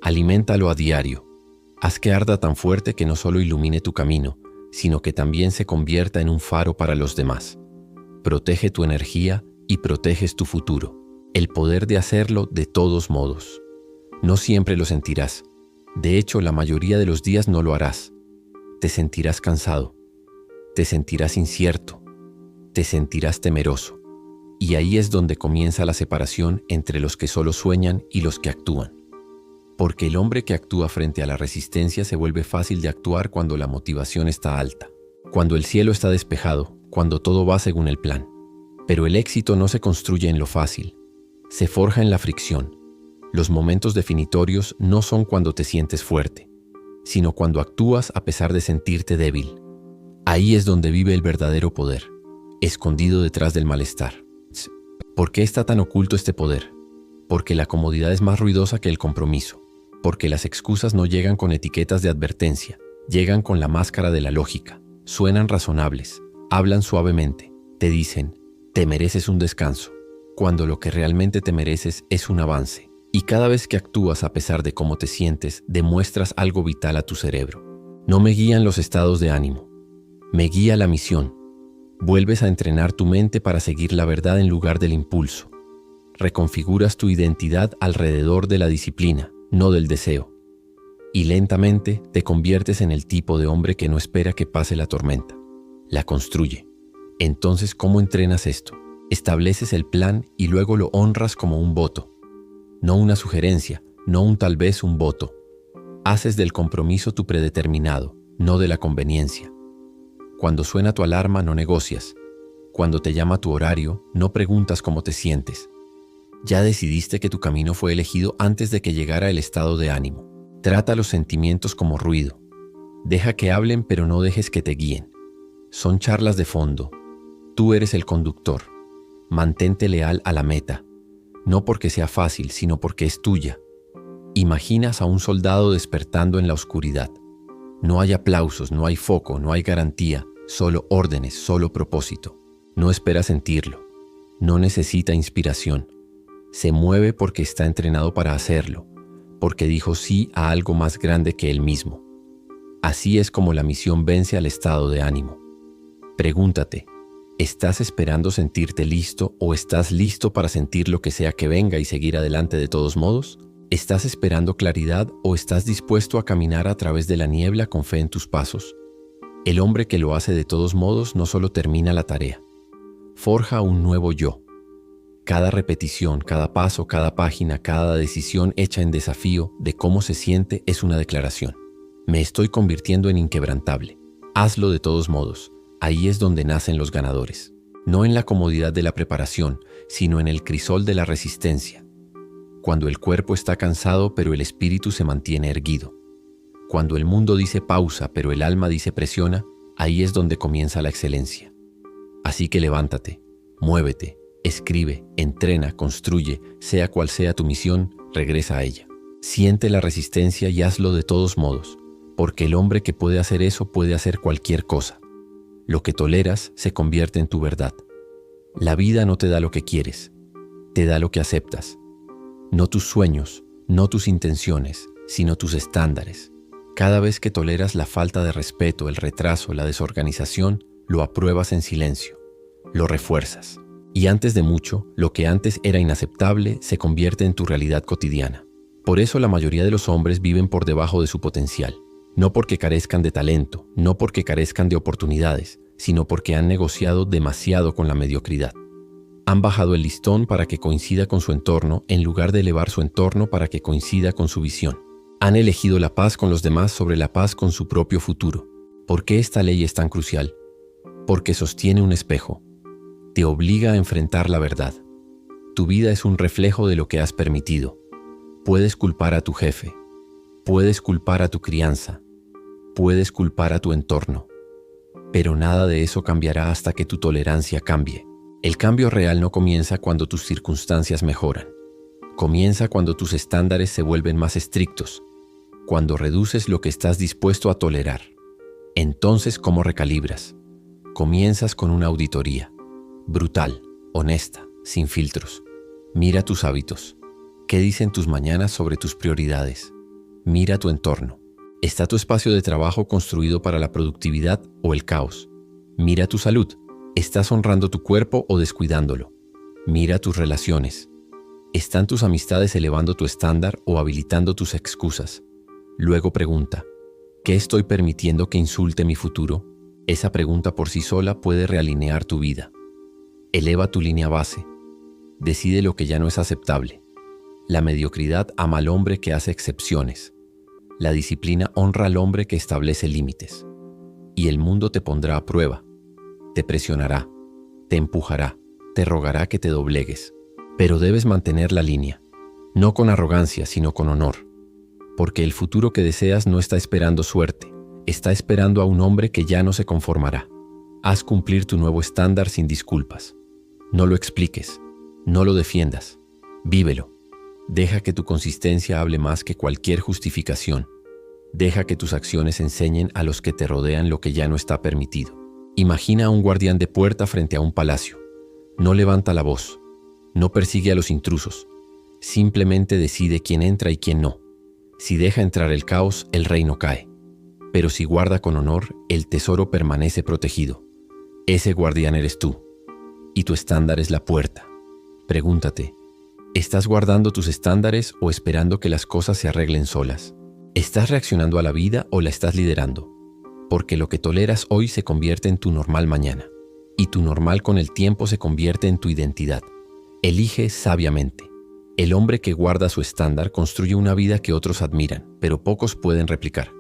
Aliméntalo a diario. Haz que arda tan fuerte que no solo ilumine tu camino, sino que también se convierta en un faro para los demás. Protege tu energía y proteges tu futuro. El poder de hacerlo de todos modos. No siempre lo sentirás. De hecho, la mayoría de los días no lo harás. Te sentirás cansado. Te sentirás incierto. Te sentirás temeroso. Y ahí es donde comienza la separación entre los que solo sueñan y los que actúan. Porque el hombre que actúa frente a la resistencia se vuelve fácil de actuar cuando la motivación está alta, cuando el cielo está despejado, cuando todo va según el plan. Pero el éxito no se construye en lo fácil, se forja en la fricción. Los momentos definitorios no son cuando te sientes fuerte, sino cuando actúas a pesar de sentirte débil. Ahí es donde vive el verdadero poder, escondido detrás del malestar. ¿Por qué está tan oculto este poder? Porque la comodidad es más ruidosa que el compromiso. Porque las excusas no llegan con etiquetas de advertencia, llegan con la máscara de la lógica. Suenan razonables, hablan suavemente, te dicen, te mereces un descanso, cuando lo que realmente te mereces es un avance. Y cada vez que actúas a pesar de cómo te sientes, demuestras algo vital a tu cerebro. No me guían los estados de ánimo, me guía la misión. Vuelves a entrenar tu mente para seguir la verdad en lugar del impulso. Reconfiguras tu identidad alrededor de la disciplina, no del deseo. Y lentamente te conviertes en el tipo de hombre que no espera que pase la tormenta. La construye. Entonces, ¿cómo entrenas esto? Estableces el plan y luego lo honras como un voto. No una sugerencia, no un tal vez, un voto. Haces del compromiso tu predeterminado, no de la conveniencia. Cuando suena tu alarma, no negocias. Cuando te llama tu horario, no preguntas cómo te sientes. Ya decidiste que tu camino fue elegido antes de que llegara el estado de ánimo. Trata los sentimientos como ruido. Deja que hablen, pero no dejes que te guíen. Son charlas de fondo. Tú eres el conductor. Mantente leal a la meta. No porque sea fácil, sino porque es tuya. Imaginas a un soldado despertando en la oscuridad. No hay aplausos, no hay foco, no hay garantía, solo órdenes, solo propósito. No espera sentirlo. No necesita inspiración. Se mueve porque está entrenado para hacerlo, porque dijo sí a algo más grande que él mismo. Así es como la misión vence al estado de ánimo. Pregúntate, ¿estás esperando sentirte listo o estás listo para sentir lo que sea que venga y seguir adelante de todos modos? ¿Estás esperando claridad o estás dispuesto a caminar a través de la niebla con fe en tus pasos? El hombre que lo hace de todos modos no solo termina la tarea, forja un nuevo yo. Cada repetición, cada paso, cada página, cada decisión hecha en desafío de cómo se siente es una declaración. Me estoy convirtiendo en inquebrantable. Hazlo de todos modos. Ahí es donde nacen los ganadores. No en la comodidad de la preparación, sino en el crisol de la resistencia. Cuando el cuerpo está cansado, pero el espíritu se mantiene erguido. Cuando el mundo dice pausa, pero el alma dice presiona, ahí es donde comienza la excelencia. Así que levántate, muévete, escribe, entrena, construye, sea cual sea tu misión, regresa a ella. Siente la resistencia y hazlo de todos modos, porque el hombre que puede hacer eso puede hacer cualquier cosa. Lo que toleras se convierte en tu verdad. La vida no te da lo que quieres, te da lo que aceptas. No tus sueños, no tus intenciones, sino tus estándares. Cada vez que toleras la falta de respeto, el retraso, la desorganización, lo apruebas en silencio, lo refuerzas. Y antes de mucho, lo que antes era inaceptable se convierte en tu realidad cotidiana. Por eso la mayoría de los hombres viven por debajo de su potencial. No porque carezcan de talento, no porque carezcan de oportunidades, sino porque han negociado demasiado con la mediocridad. Han bajado el listón para que coincida con su entorno en lugar de elevar su entorno para que coincida con su visión. Han elegido la paz con los demás sobre la paz con su propio futuro. ¿Por qué esta ley es tan crucial? Porque sostiene un espejo. Te obliga a enfrentar la verdad. Tu vida es un reflejo de lo que has permitido. Puedes culpar a tu jefe. Puedes culpar a tu crianza. Puedes culpar a tu entorno. Pero nada de eso cambiará hasta que tu tolerancia cambie. El cambio real no comienza cuando tus circunstancias mejoran. Comienza cuando tus estándares se vuelven más estrictos, cuando reduces lo que estás dispuesto a tolerar. Entonces, ¿cómo recalibras? Comienzas con una auditoría. Brutal, honesta, sin filtros. Mira tus hábitos. ¿Qué dicen tus mañanas sobre tus prioridades? Mira tu entorno. ¿Está tu espacio de trabajo construido para la productividad o el caos? Mira tu salud. ¿Estás honrando tu cuerpo o descuidándolo? Mira tus relaciones. ¿Están tus amistades elevando tu estándar o habilitando tus excusas? Luego pregunta, ¿qué estoy permitiendo que insulte mi futuro? Esa pregunta por sí sola puede realinear tu vida. Eleva tu línea base. Decide lo que ya no es aceptable. La mediocridad ama al hombre que hace excepciones. La disciplina honra al hombre que establece límites. Y el mundo te pondrá a prueba. Te presionará, te empujará, te rogará que te doblegues. Pero debes mantener la línea, no con arrogancia, sino con honor. Porque el futuro que deseas no está esperando suerte, está esperando a un hombre que ya no se conformará. Haz cumplir tu nuevo estándar sin disculpas. No lo expliques, no lo defiendas, vívelo. Deja que tu consistencia hable más que cualquier justificación. Deja que tus acciones enseñen a los que te rodean lo que ya no está permitido. Imagina a un guardián de puerta frente a un palacio. No levanta la voz, no persigue a los intrusos. Simplemente decide quién entra y quién no. Si deja entrar el caos, el reino cae. Pero si guarda con honor, el tesoro permanece protegido. Ese guardián eres tú. Y tu estándar es la puerta. Pregúntate, ¿estás guardando tus estándares o esperando que las cosas se arreglen solas? ¿Estás reaccionando a la vida o la estás liderando? Porque lo que toleras hoy se convierte en tu normal mañana. Y tu normal con el tiempo se convierte en tu identidad. Elige sabiamente. El hombre que guarda su estándar construye una vida que otros admiran, pero pocos pueden replicar.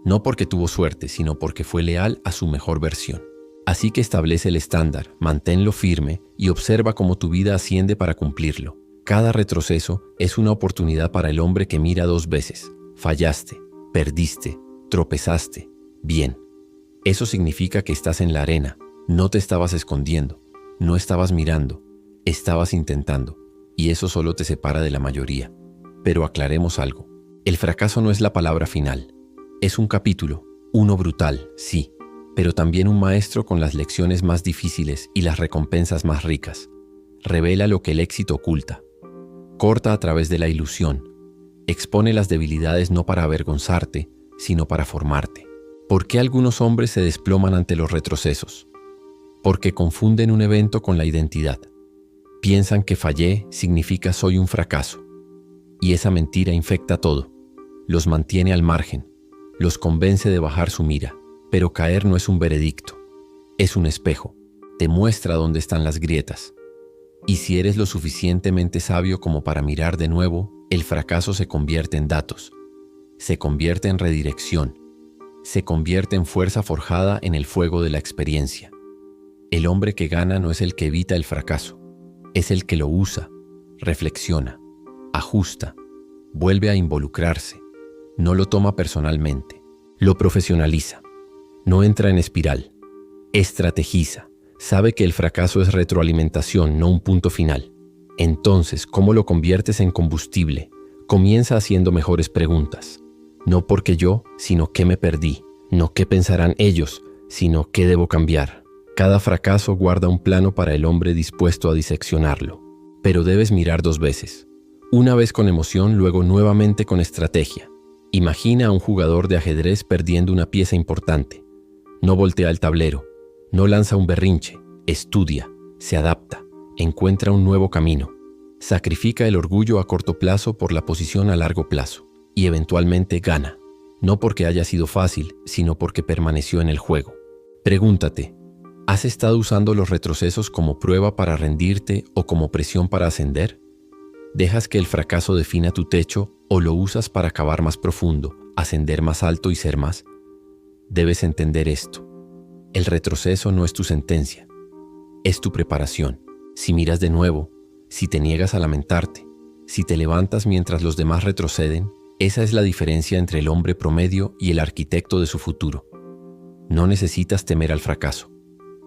No porque tuvo suerte, sino porque fue leal a su mejor versión. Así que establece el estándar, manténlo firme y observa cómo tu vida asciende para cumplirlo. Cada retroceso es una oportunidad para el hombre que mira 2 veces. Fallaste, perdiste, tropezaste. Bien. Eso significa que estás en la arena. No te estabas escondiendo, no estabas mirando, estabas intentando. Y eso solo te separa de la mayoría. Pero aclaremos algo. El fracaso no es la palabra final. Es un capítulo, uno brutal, sí, pero también un maestro con las lecciones más difíciles y las recompensas más ricas. Revela lo que el éxito oculta. Corta a través de la ilusión. Expone las debilidades no para avergonzarte, sino para formarte. ¿Por qué algunos hombres se desploman ante los retrocesos? Porque confunden un evento con la identidad. Piensan que fallé significa soy un fracaso. Y esa mentira infecta todo. Los mantiene al margen. Los convence de bajar su mira. Pero caer no es un veredicto. Es un espejo. Te muestra dónde están las grietas. Y si eres lo suficientemente sabio como para mirar de nuevo, el fracaso se convierte en datos. Se convierte en redirección. Se convierte en fuerza forjada en el fuego de la experiencia. El hombre que gana no es el que evita el fracaso. Es el que lo usa, reflexiona, ajusta, vuelve a involucrarse. No lo toma personalmente. Lo profesionaliza. No entra en espiral. Estrategiza. Sabe que el fracaso es retroalimentación, no un punto final. Entonces, ¿cómo lo conviertes en combustible? Comienza haciendo mejores preguntas. No porque yo, sino qué me perdí. No qué pensarán ellos, sino qué debo cambiar. Cada fracaso guarda un plano para el hombre dispuesto a diseccionarlo. Pero debes mirar 2 veces. Una vez con emoción, luego nuevamente con estrategia. Imagina a un jugador de ajedrez perdiendo una pieza importante. No voltea el tablero. No lanza un berrinche. Estudia. Se adapta. Encuentra un nuevo camino. Sacrifica el orgullo a corto plazo por la posición a largo plazo. Y eventualmente gana. No porque haya sido fácil, sino porque permaneció en el juego. Pregúntate, ¿has estado usando los retrocesos como prueba para rendirte o como presión para ascender? ¿Dejas que el fracaso defina tu techo o lo usas para cavar más profundo, ascender más alto y ser más? Debes entender esto. El retroceso no es tu sentencia, es tu preparación. Si miras de nuevo, si te niegas a lamentarte, si te levantas mientras los demás retroceden, esa es la diferencia entre el hombre promedio y el arquitecto de su futuro. No necesitas temer al fracaso.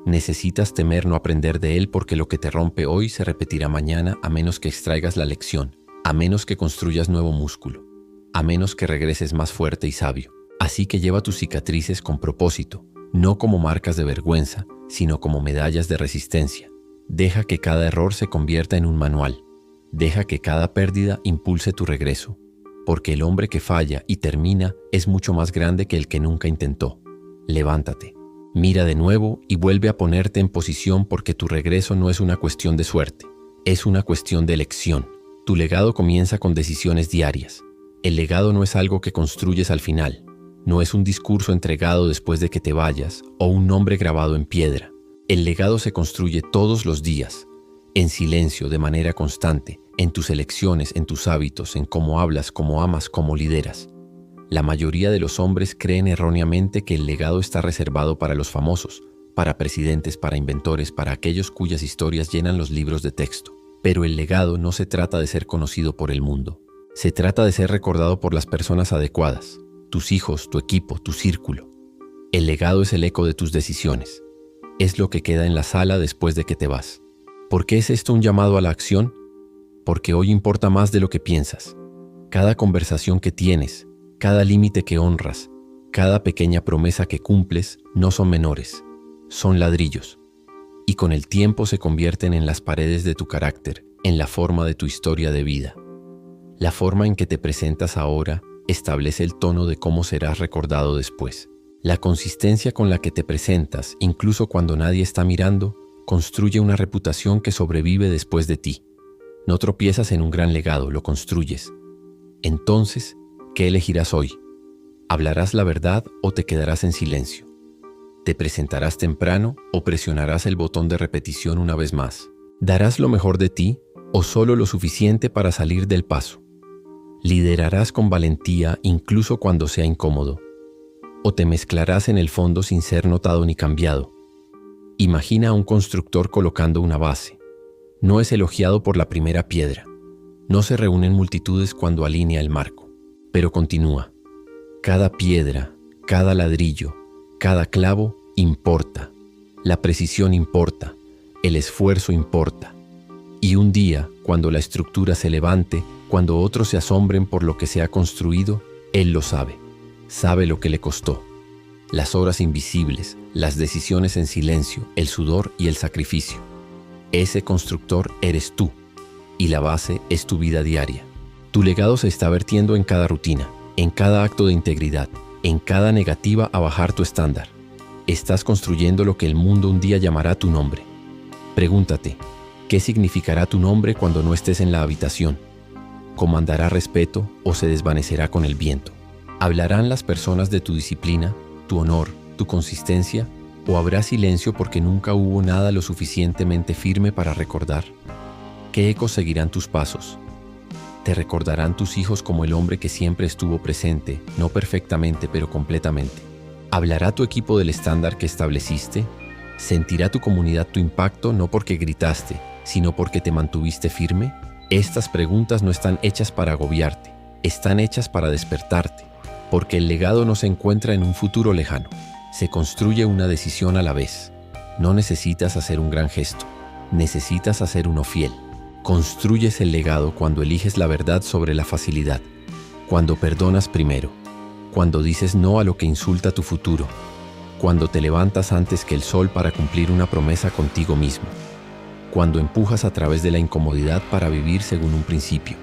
Necesitas temer no aprender de él porque lo que te rompe hoy se repetirá mañana a menos que extraigas la lección, a menos que construyas nuevo músculo, a menos que regreses más fuerte y sabio. Así que lleva tus cicatrices con propósito, no como marcas de vergüenza, sino como medallas de resistencia. Deja que cada error se convierta en un manual. Deja que cada pérdida impulse tu regreso. Porque el hombre que falla y termina es mucho más grande que el que nunca intentó. Levántate, mira de nuevo y vuelve a ponerte en posición porque tu regreso no es una cuestión de suerte, es una cuestión de elección. Tu legado comienza con decisiones diarias. El legado no es algo que construyes al final, no es un discurso entregado después de que te vayas o un nombre grabado en piedra. El legado se construye todos los días, en silencio, de manera constante, en tus elecciones, en tus hábitos, en cómo hablas, cómo amas, cómo lideras. La mayoría de los hombres creen erróneamente que el legado está reservado para los famosos, para presidentes, para inventores, para aquellos cuyas historias llenan los libros de texto. Pero el legado no se trata de ser conocido por el mundo. Se trata de ser recordado por las personas adecuadas, tus hijos, tu equipo, tu círculo. El legado es el eco de tus decisiones. Es lo que queda en la sala después de que te vas. ¿Por qué es esto un llamado a la acción? Porque hoy importa más de lo que piensas. Cada conversación que tienes, cada límite que honras, cada pequeña promesa que cumples no son menores, son ladrillos. Y con el tiempo se convierten en las paredes de tu carácter, en la forma de tu historia de vida. La forma en que te presentas ahora establece el tono de cómo serás recordado después. La consistencia con la que te presentas, incluso cuando nadie está mirando, construye una reputación que sobrevive después de ti. No tropiezas en un gran legado, lo construyes. Entonces, ¿qué elegirás hoy? ¿Hablarás la verdad o te quedarás en silencio? ¿Te presentarás temprano o presionarás el botón de repetición una vez más? ¿Darás lo mejor de ti o solo lo suficiente para salir del paso? ¿Liderarás con valentía incluso cuando sea incómodo? ¿O te mezclarás en el fondo sin ser notado ni cambiado? Imagina a un constructor colocando una base. No es elogiado por la primera piedra. No se reúnen multitudes cuando alinea el marco. Pero continúa. Cada piedra, cada ladrillo, cada clavo importa. La precisión importa. El esfuerzo importa. Y un día, cuando la estructura se levante, cuando otros se asombren por lo que se ha construido, él lo sabe. Sabe lo que le costó. Las horas invisibles, las decisiones en silencio, el sudor y el sacrificio. Ese constructor eres tú, y la base es tu vida diaria. Tu legado se está vertiendo en cada rutina, en cada acto de integridad, en cada negativa a bajar tu estándar. Estás construyendo lo que el mundo un día llamará tu nombre. Pregúntate, ¿qué significará tu nombre cuando no estés en la habitación? ¿Comandará respeto o se desvanecerá con el viento? ¿Hablarán las personas de tu disciplina, tu honor, tu consistencia? ¿O habrá silencio porque nunca hubo nada lo suficientemente firme para recordar? ¿Qué ecos seguirán tus pasos? ¿Te recordarán tus hijos como el hombre que siempre estuvo presente, no perfectamente pero completamente? ¿Hablará tu equipo del estándar que estableciste? ¿Sentirá tu comunidad tu impacto no porque gritaste, sino porque te mantuviste firme? Estas preguntas no están hechas para agobiarte, están hechas para despertarte, porque el legado no se encuentra en un futuro lejano. Se construye una decisión a la vez. No necesitas hacer un gran gesto, necesitas hacer uno fiel. Construyes el legado cuando eliges la verdad sobre la facilidad, cuando perdonas primero, cuando dices no a lo que insulta tu futuro, cuando te levantas antes que el sol para cumplir una promesa contigo mismo, cuando empujas a través de la incomodidad para vivir según un principio.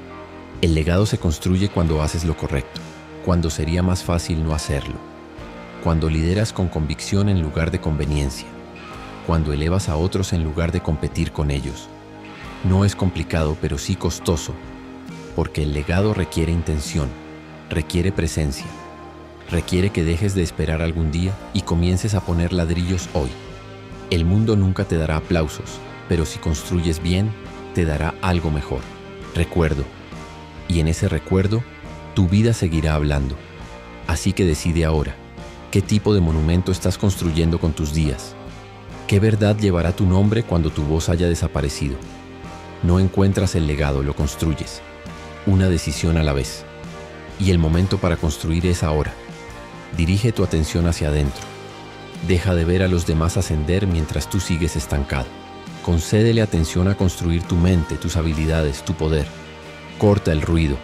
El legado se construye cuando haces lo correcto, cuando sería más fácil no hacerlo, cuando lideras con convicción en lugar de conveniencia, cuando elevas a otros en lugar de competir con ellos. No es complicado, pero sí costoso, porque el legado requiere intención, requiere presencia, requiere que dejes de esperar algún día y comiences a poner ladrillos hoy. El mundo nunca te dará aplausos, pero si construyes bien, te dará algo mejor. Recuerdo. Y en ese recuerdo, tu vida seguirá hablando. Así que decide ahora. ¿Qué tipo de monumento estás construyendo con tus días? ¿Qué verdad llevará tu nombre cuando tu voz haya desaparecido? No encuentras el legado, lo construyes. Una decisión a la vez. Y el momento para construir es ahora. Dirige tu atención hacia adentro. Deja de ver a los demás ascender mientras tú sigues estancado. Concédele atención a construir tu mente, tus habilidades, tu poder. Corta el ruido.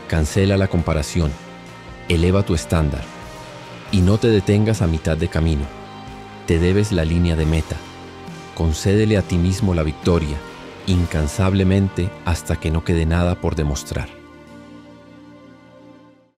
Cancela la comparación. Eleva tu estándar. Y no te detengas a mitad de camino. Te debes la línea de meta. Concédele a ti mismo la victoria, incansablemente hasta que no quede nada por demostrar.